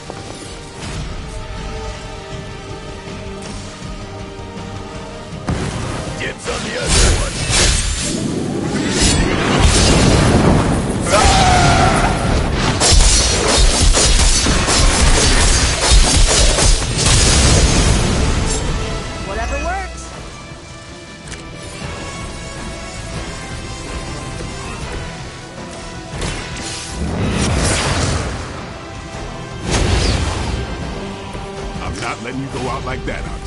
Dibs on the other one. Whatever works. I'm not letting you go out like that, Hunter.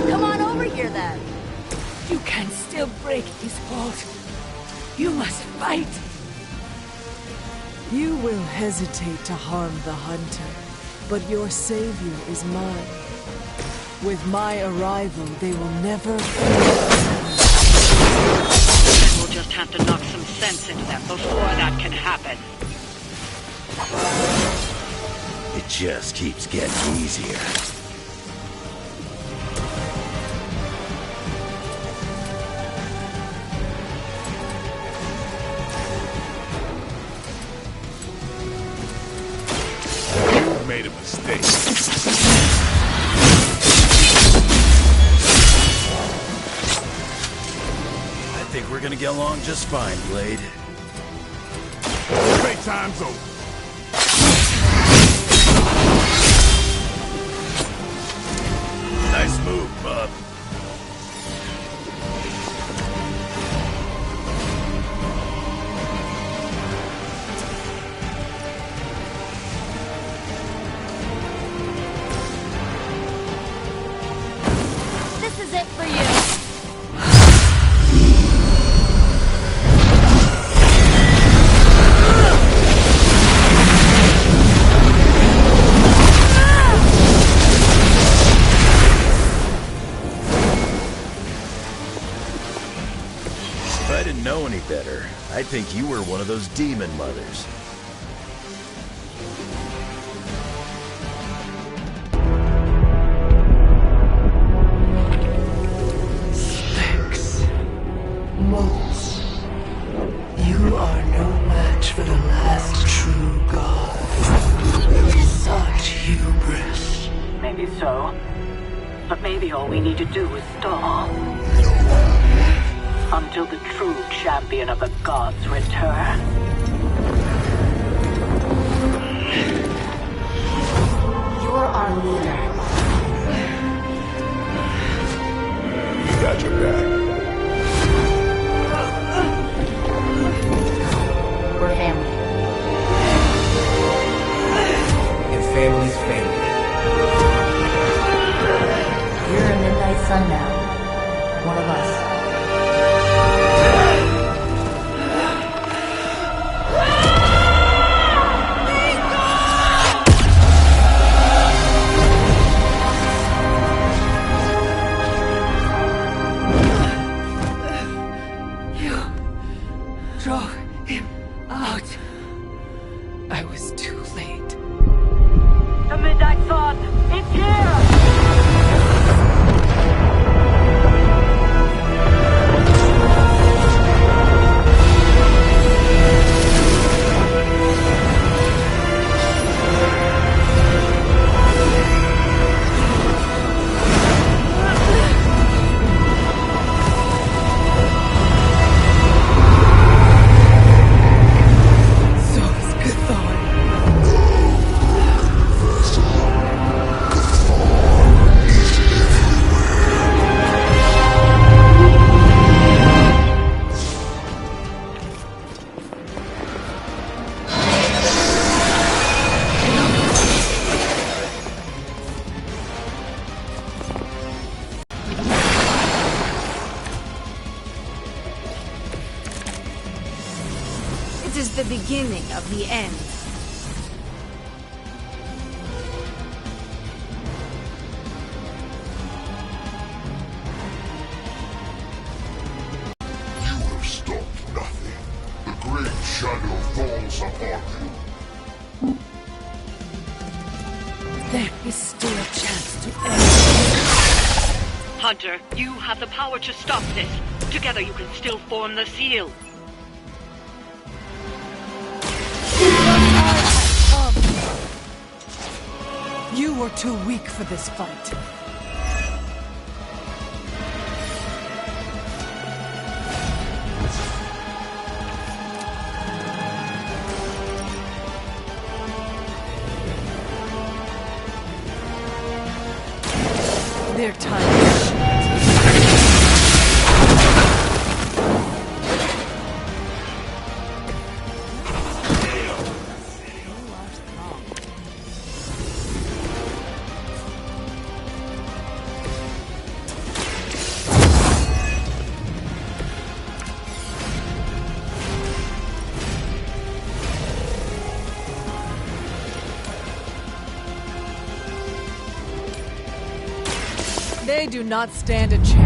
Come on over here then. You can still break his hold. You must fight. You will hesitate to harm the hunter, but your savior is mine. With my arrival, they will never... We'll just have to knock some sense into them before that can happen. It just keeps getting easier. You made a mistake. I think we're gonna get along just fine, Blade. Playtime's over. Nice move, bub. This is it for you. If I didn't know any better, I'd think you were one of those demon mothers. Sphex. Moles. You are no match for the last true god. Such hubris. Maybe so. But maybe all we need to do is stall. Until the true champion of the gods return. You're our leader. We got your back. We're family. And family's family. You're a Midnight Sun now. One of us. Drove him out. I was too late. The Midnight Sun! It's here! So is Chthon. It is the beginning of the end. You have stopped nothing. The great shadow falls upon you. There is still a chance to end. Hunter, you have the power to stop this. Together you can still form the seal. You were too weak for this fight. Their time is short. They do not stand a chance.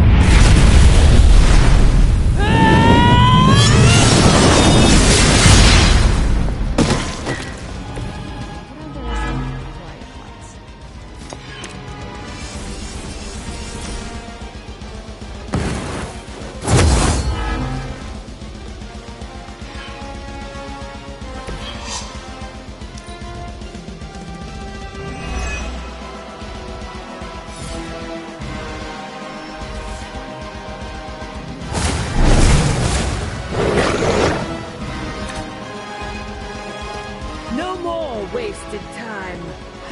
wasted time.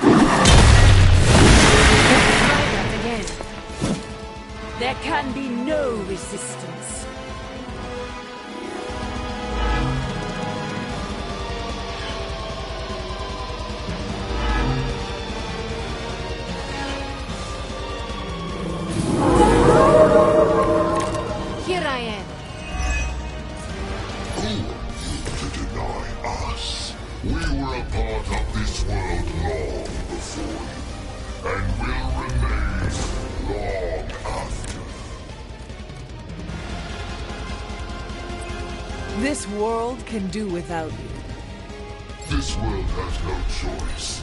Try that again. There can be no resistance. Here I am. Who are you to deny us? We were a part of this world long before you, and will remain long after. This world can do without you. This world has no choice.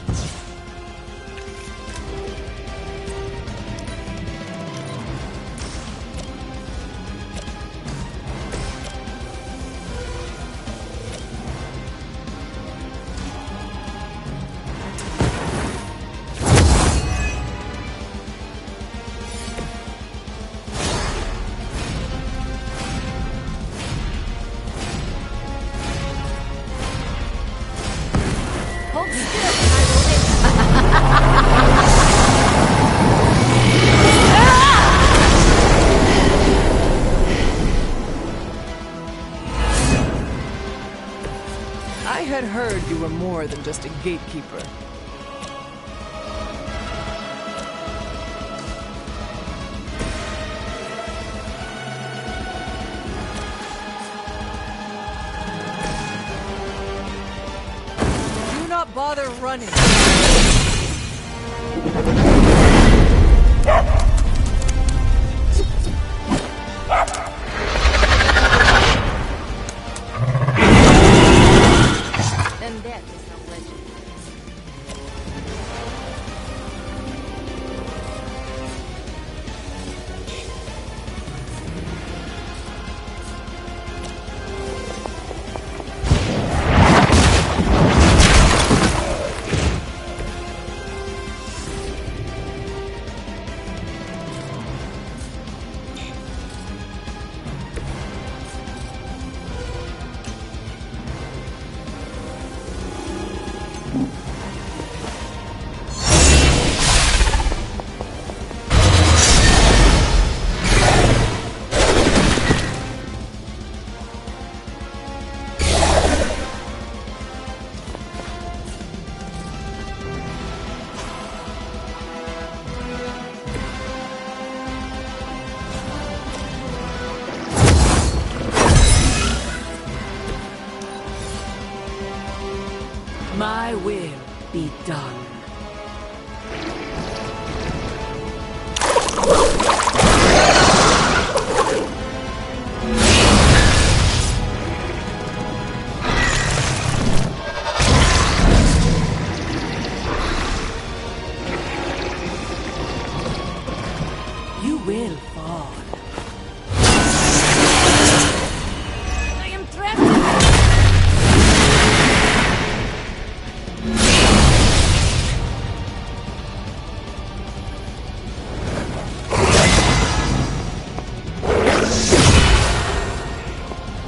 Hold still, and I will I had heard you were more than just a gatekeeper. Do not bother running. And that is no legend. My will be done. You will fall. I am trapped in this.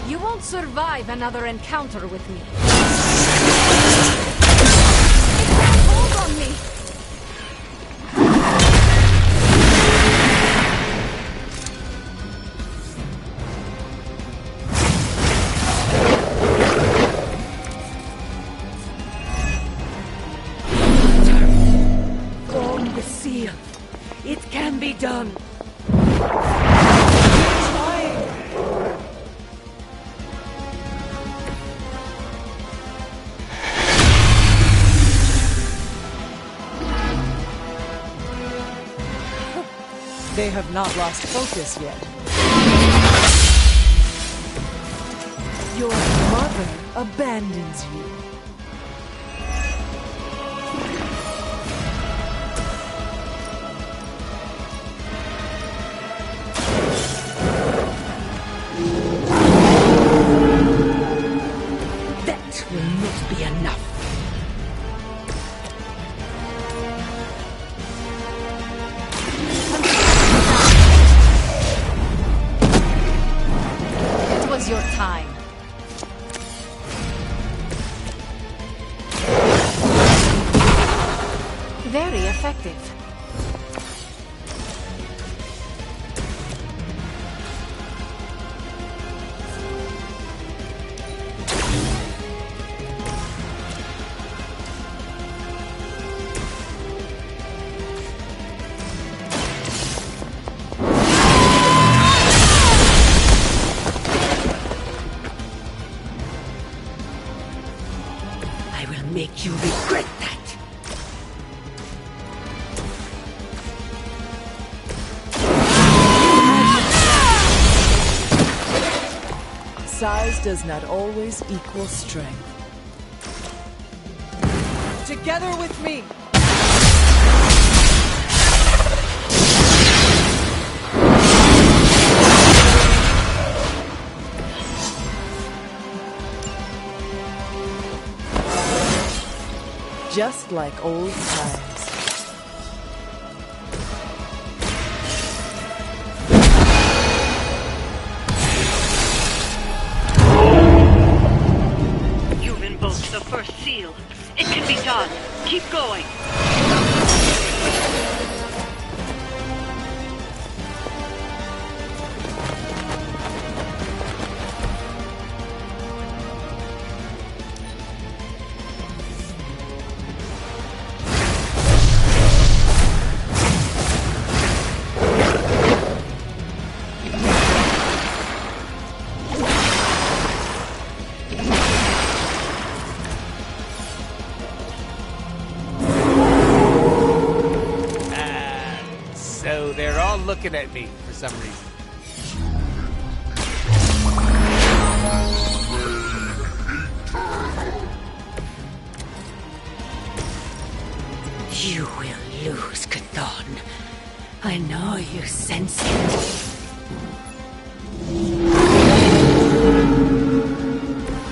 You won't survive another encounter with me. Hold on me. Form the seal. It can be done. They have not lost focus yet. Your mother abandons you. That will not be enough. It was your time. Very effective. I will make you regret that. Size does not always equal strength. Together with me! Just like old times. You've invoked the first seal. It can be done. Keep going. So they're all looking at me for some reason. You will lose, Chthon. I know you sense it.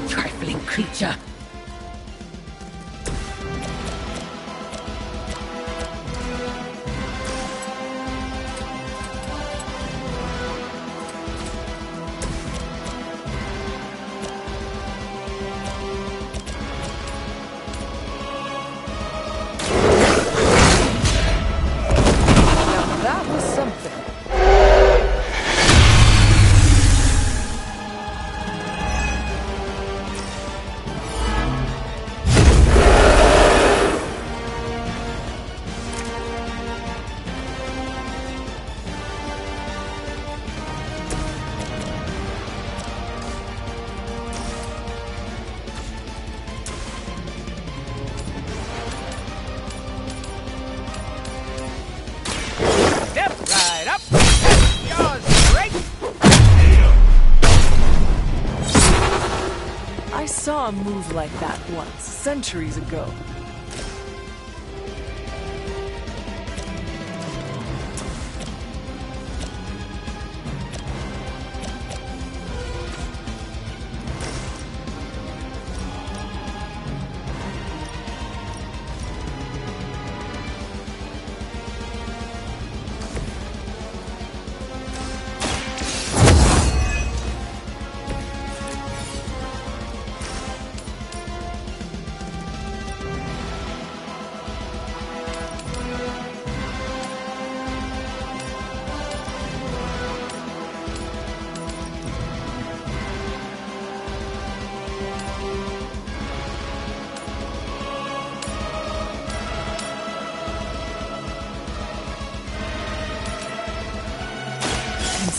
Trifling creature. That was something. Step right up. Jaws straight. I saw a move like that once, centuries ago.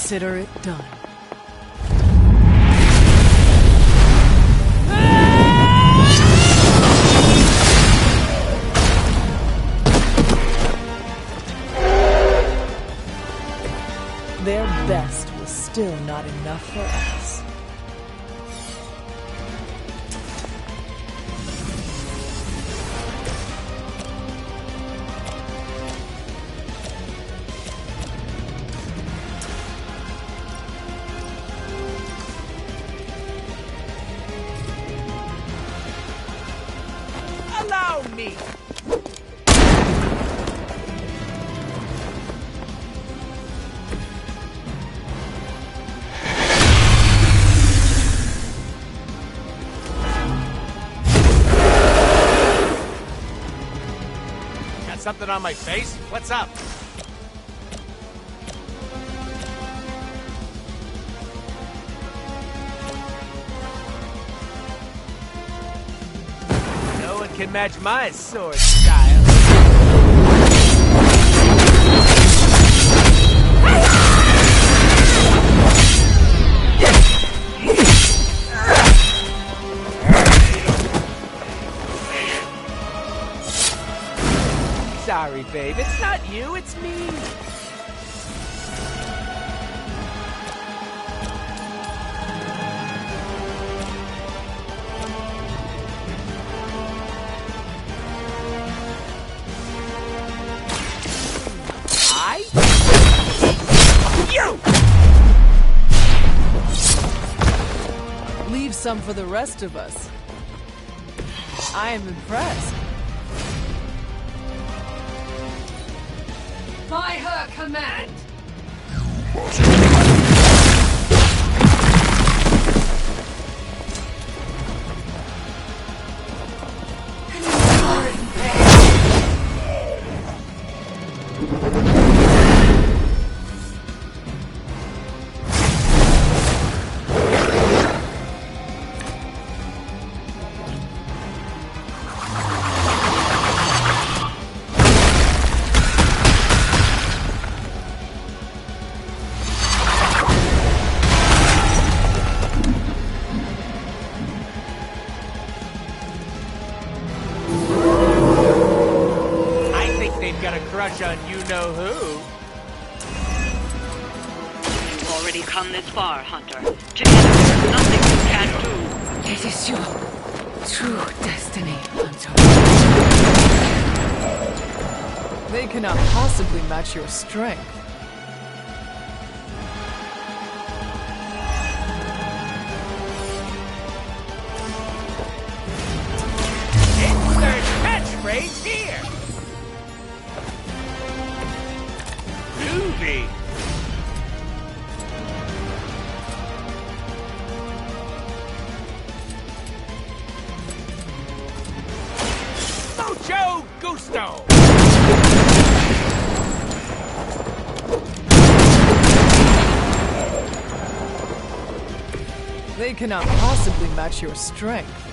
Consider it done. Their best was still not enough for us. Allow me. something on my face? What's up? No one can match my sword style. Sorry, babe. It's not you, it's me. Leave some for the rest of us. I am impressed. By her command! On you-know-who. You've already come this far, Hunter. Together, there's nothing you can't do. It is your true destiny, Hunter. They cannot possibly match your strength. Insert catchphrase here! Groovy! Mucho gusto! They cannot possibly match your strength.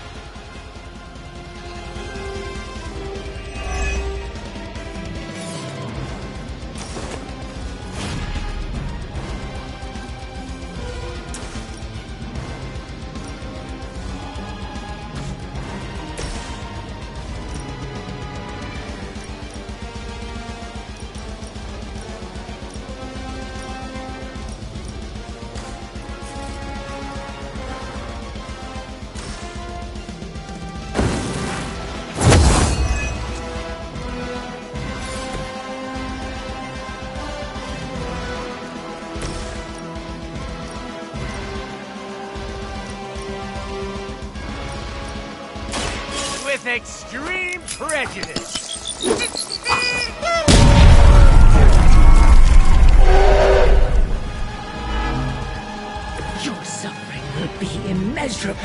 With extreme prejudice. Your suffering will be immeasurable.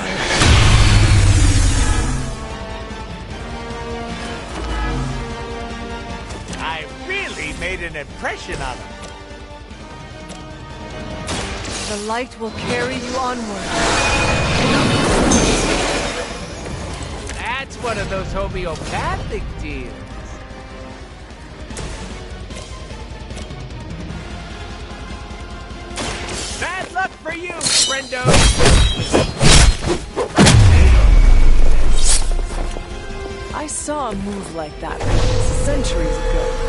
I really made an impression on him. The light will carry you onward. That's one of those homeopathic deals. Bad luck for you, friendo! I saw a move like that centuries ago.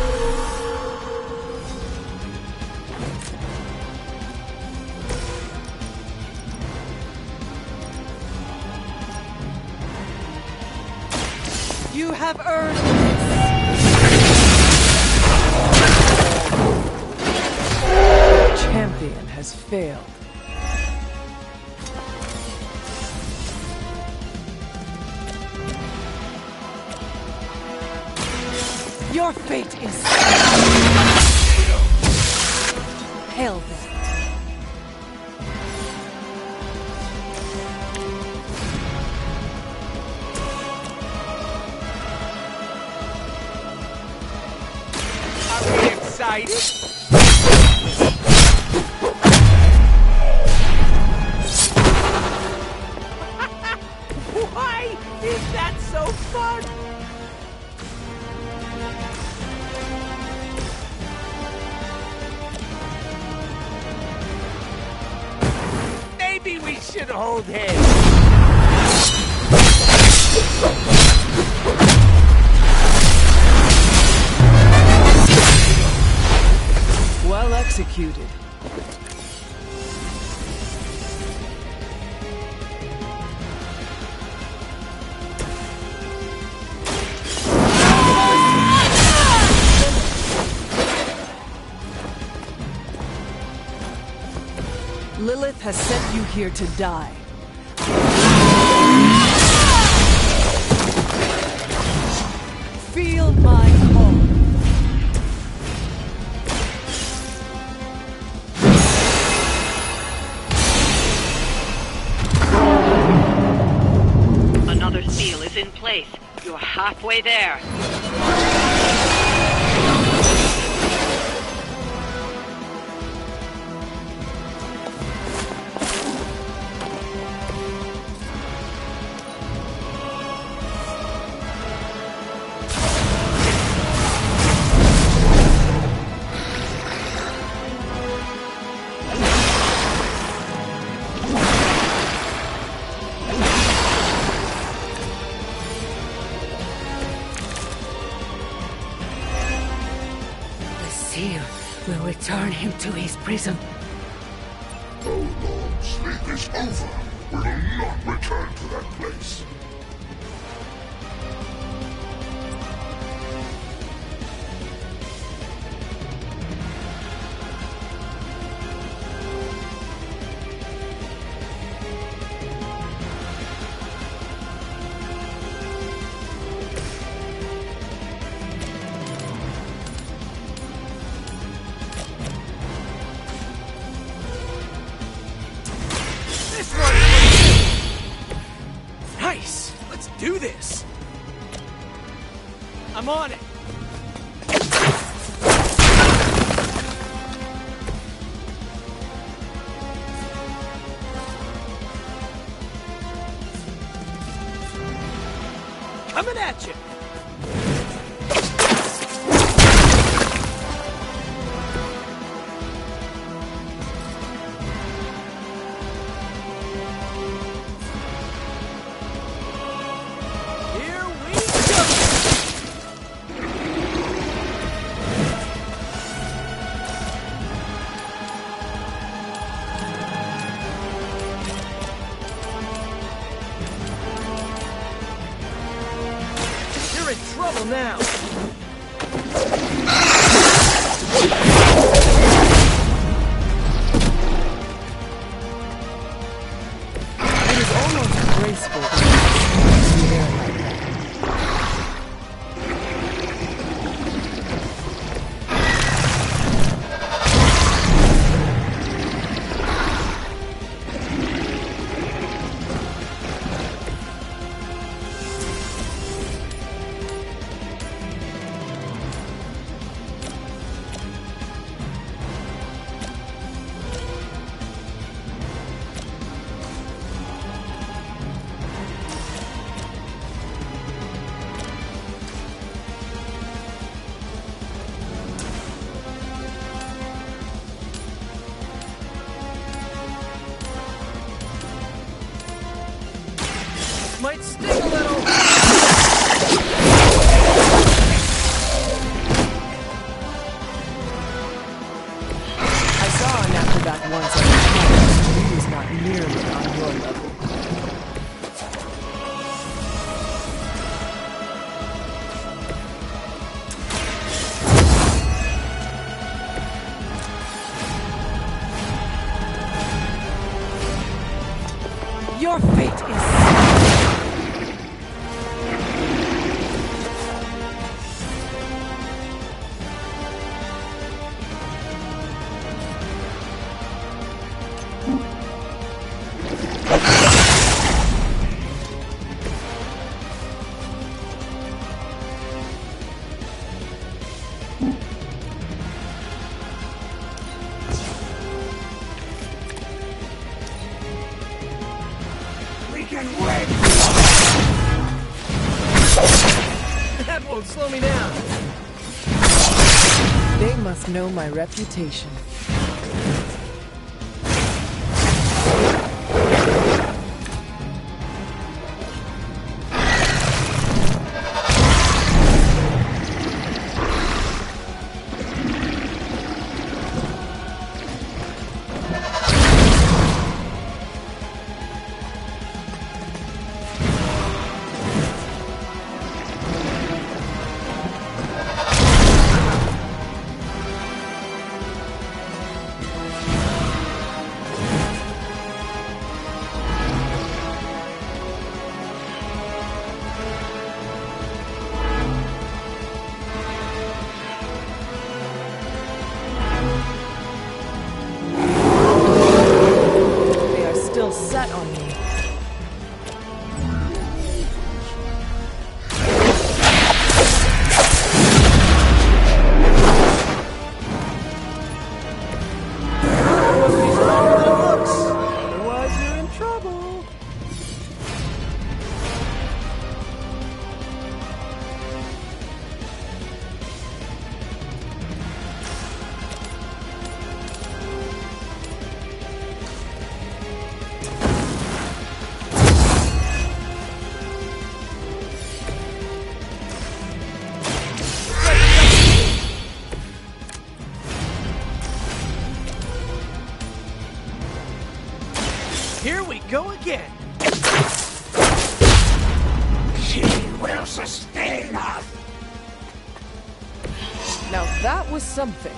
You have earned this. Champion has failed. Your fate is Hail then. excited? Why is that so fun? Maybe we should hold hands. Well executed. Lilith has sent you here to die. Feel my call. Another seal is in place. You're halfway there. Will return him to his prison. How long sleep is over, we will not return to that place. Nice! Let's do this! I'm on it! Coming at you! You're in trouble now! It is almost graceful to see there like that. Might sting a little! I saw an acrobat once on the planet. He was not nearly on your level. Your fate is That won't slow me down. They must know my reputation. Set on me. Otherwise, you're in trouble. Here we go again. She will sustain us. Now that was something.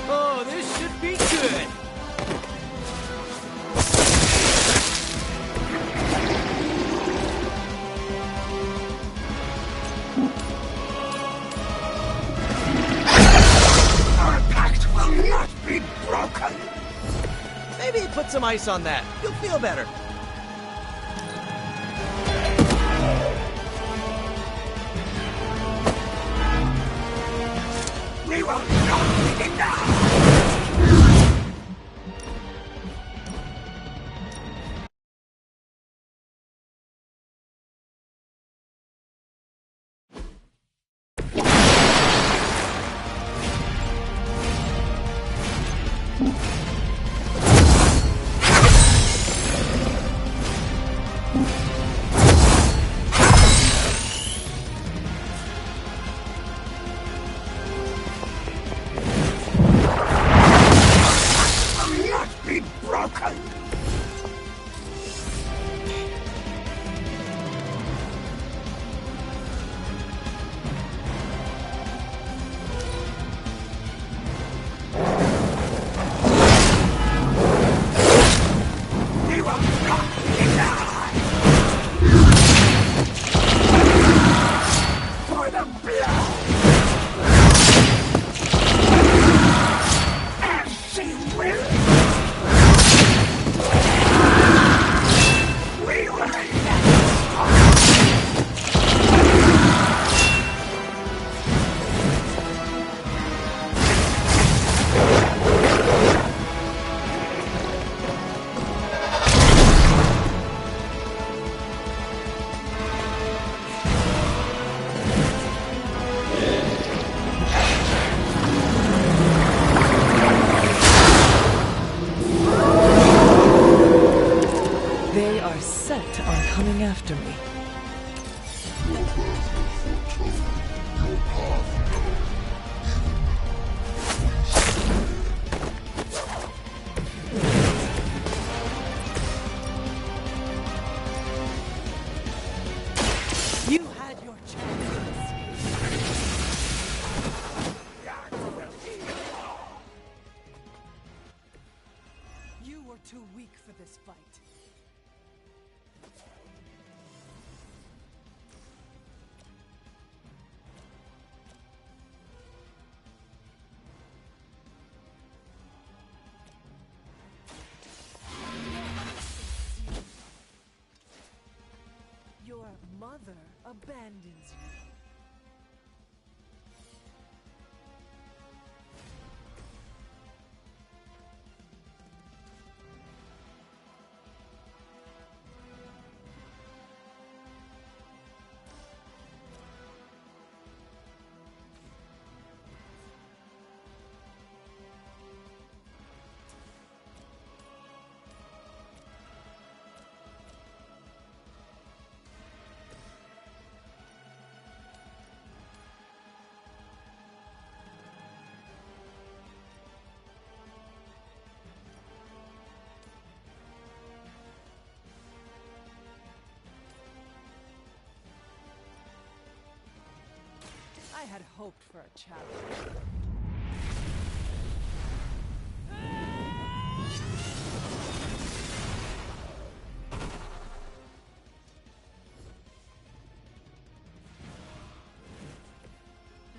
Oh, this should be good. Our pact will not be broken. Maybe put some ice on that. You'll feel better. We will not be denied. Will not be broken. We will not be denied. For the blood. As she will. We will They are set on coming after me. Your birth will foretold, your path known. You had your chance. You were too weak for this fight. Your mother abandons you. had hoped for a challenge.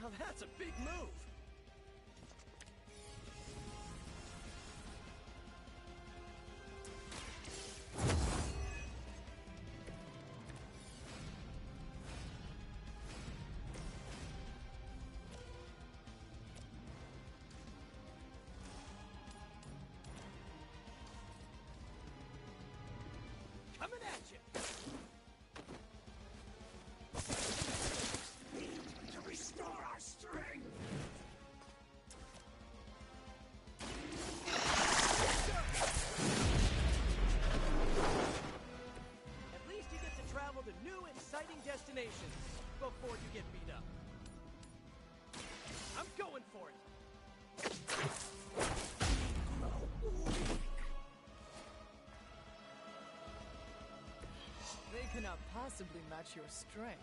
Now that's a big move! Coming at you! To restore our strength! At least you get to travel to new, exciting destinations before you get beat up. I'm going for it! They cannot possibly match your strength.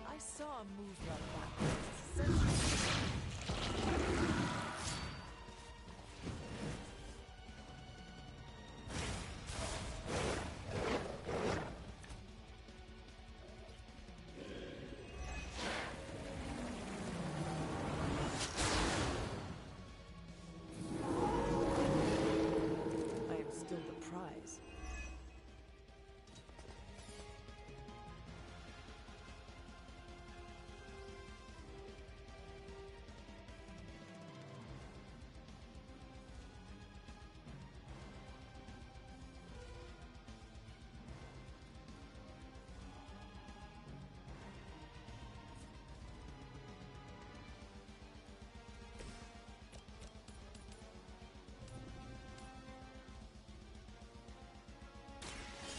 I saw a move like that. Still the prize.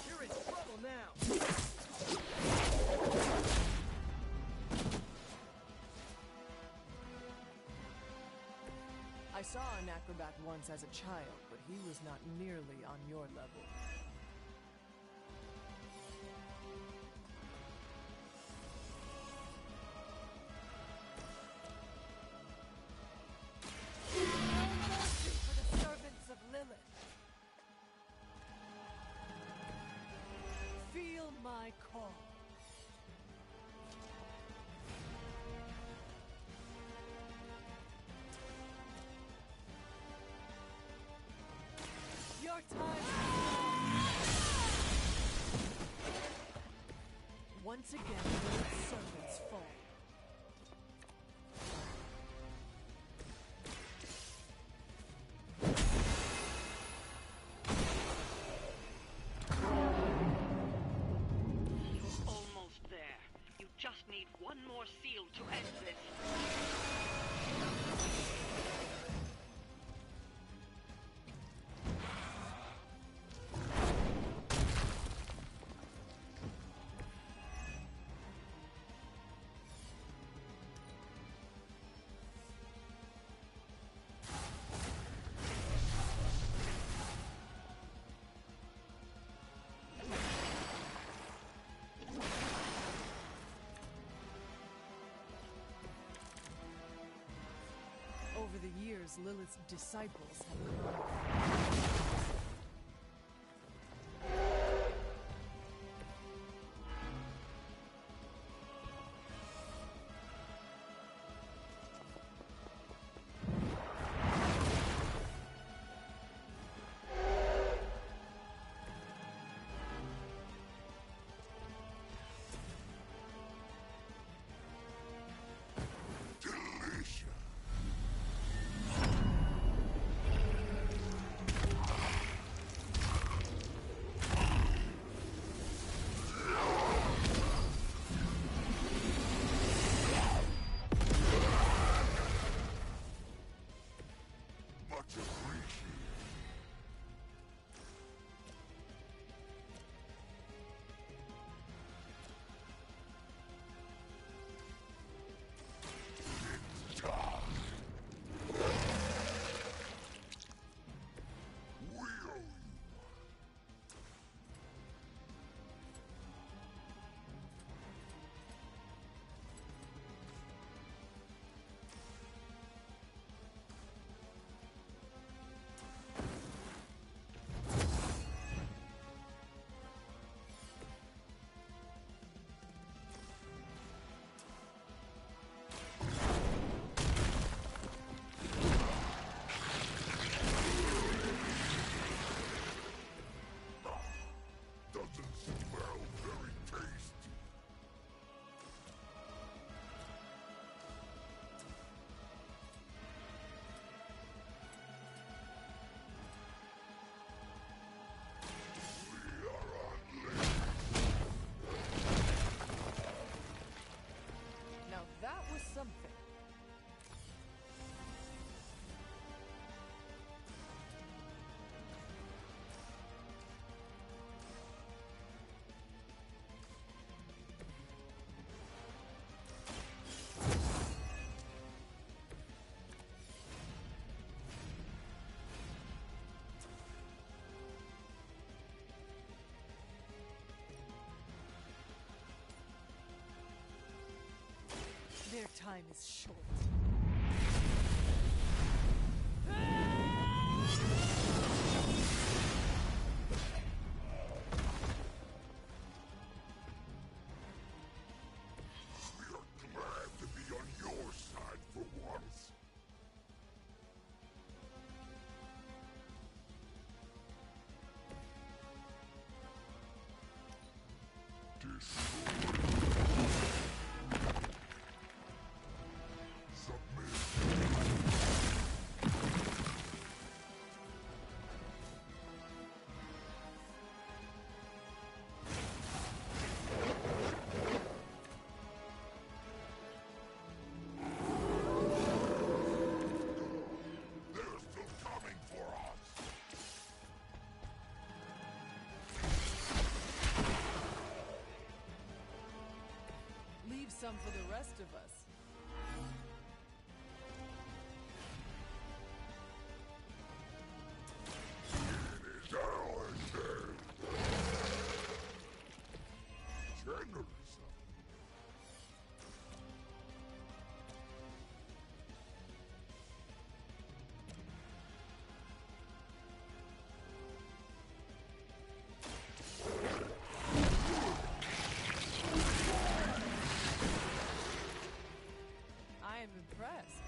You're in trouble now! I saw an acrobat once as a child, but he was not nearly on your level. No mercy for the servants of Lilith. Feel my call. Your time is once again, Lilith's servants fall. There. You just need one more seal to end this. Over the years, Lilith's disciples have grown. Their time is short. We're glad to be on your side for once. They're still coming for us. Leave some for the rest of us. It is ours then. Generous. I am impressed.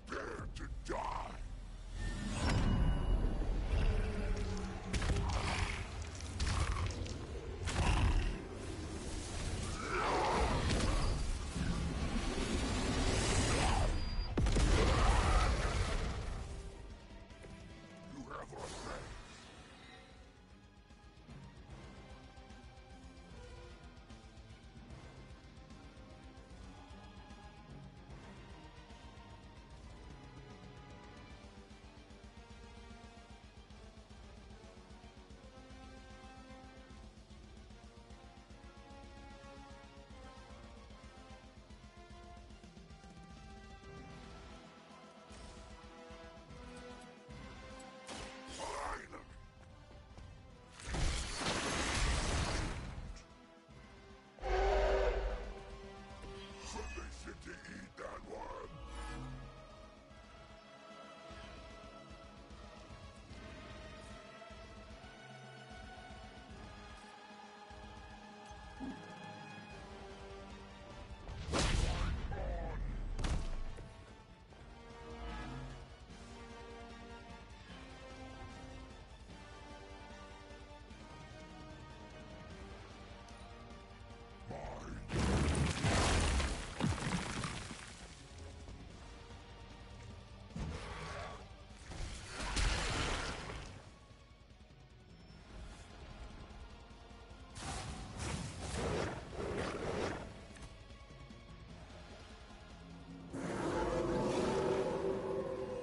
Prepare to die. You have our thanks. Fine. Listen to eat that one.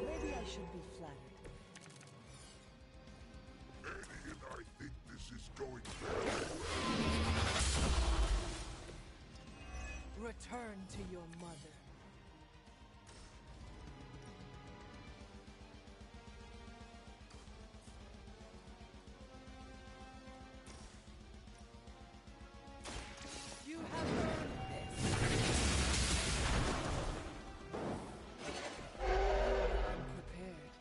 Maybe I should be flattered. Eddie and I think this is going Return to your mother. You have earned this. I'm prepared.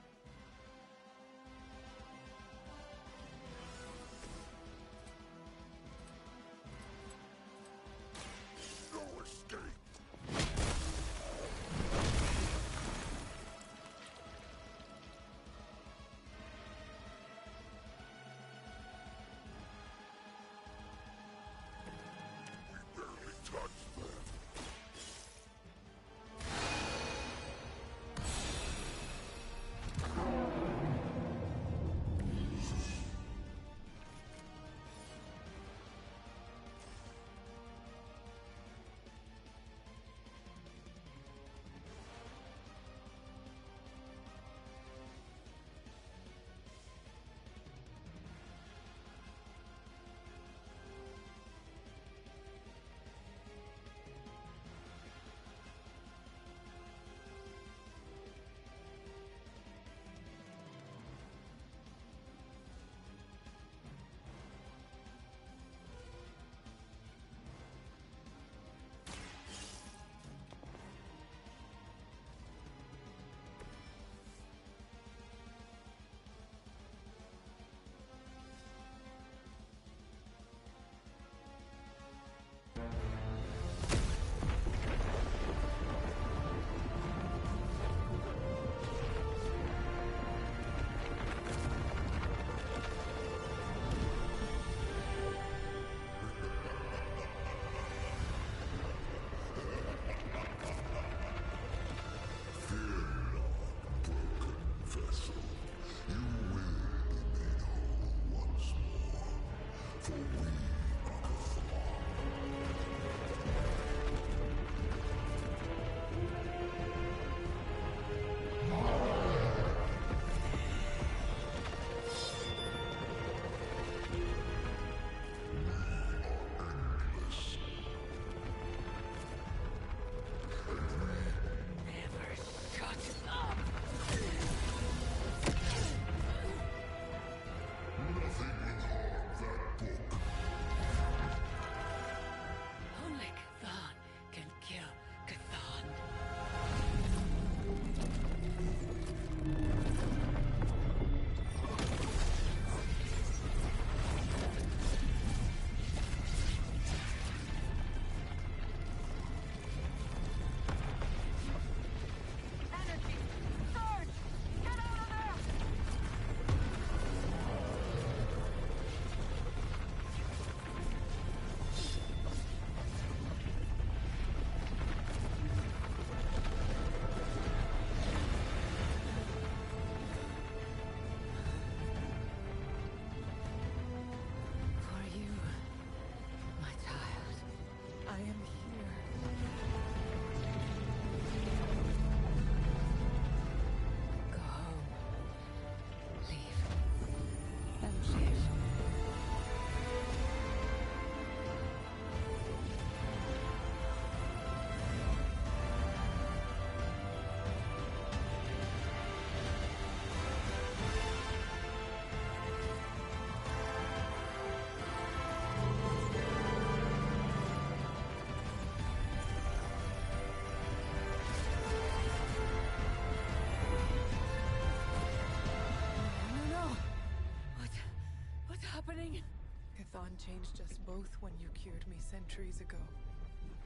Chthon changed us both when you cured me centuries ago.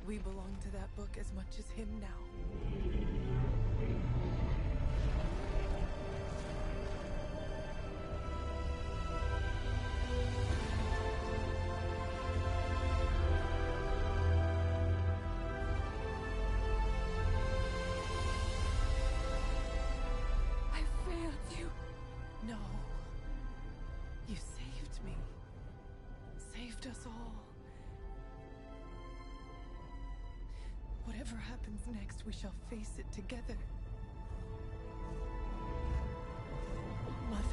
We belong to that book as much as him now. I failed you. No. You saved me. Saved us all. Whatever happens next, we shall face it together. Mother.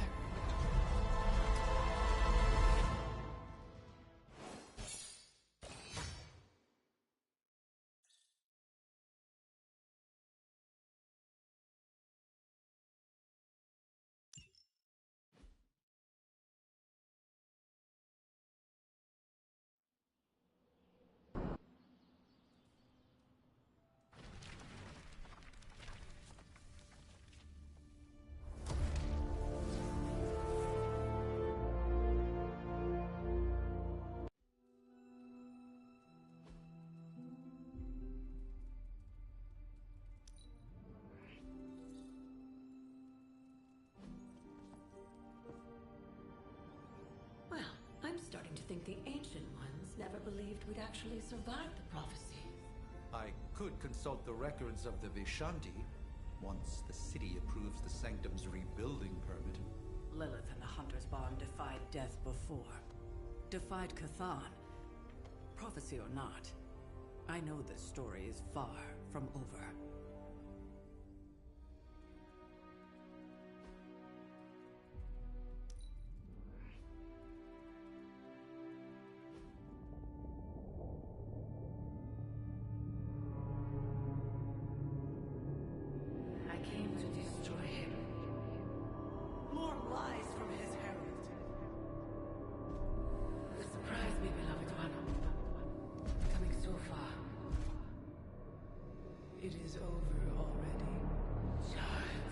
Well, I'm starting to think the Ancient Ones never believed we'd actually survive the prophecy. I could consult the records of the Vishanti once the city approves the Sanctum's rebuilding permit. Lilith and the Hunter's Bond defied death before. Defied Chthon. Prophecy or not, I know this story is far from over. I came to destroy him. More lies from his herald. Surprise me, beloved one. Coming so far. It is over already. Child.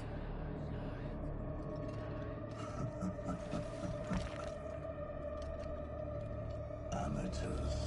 Amateurs.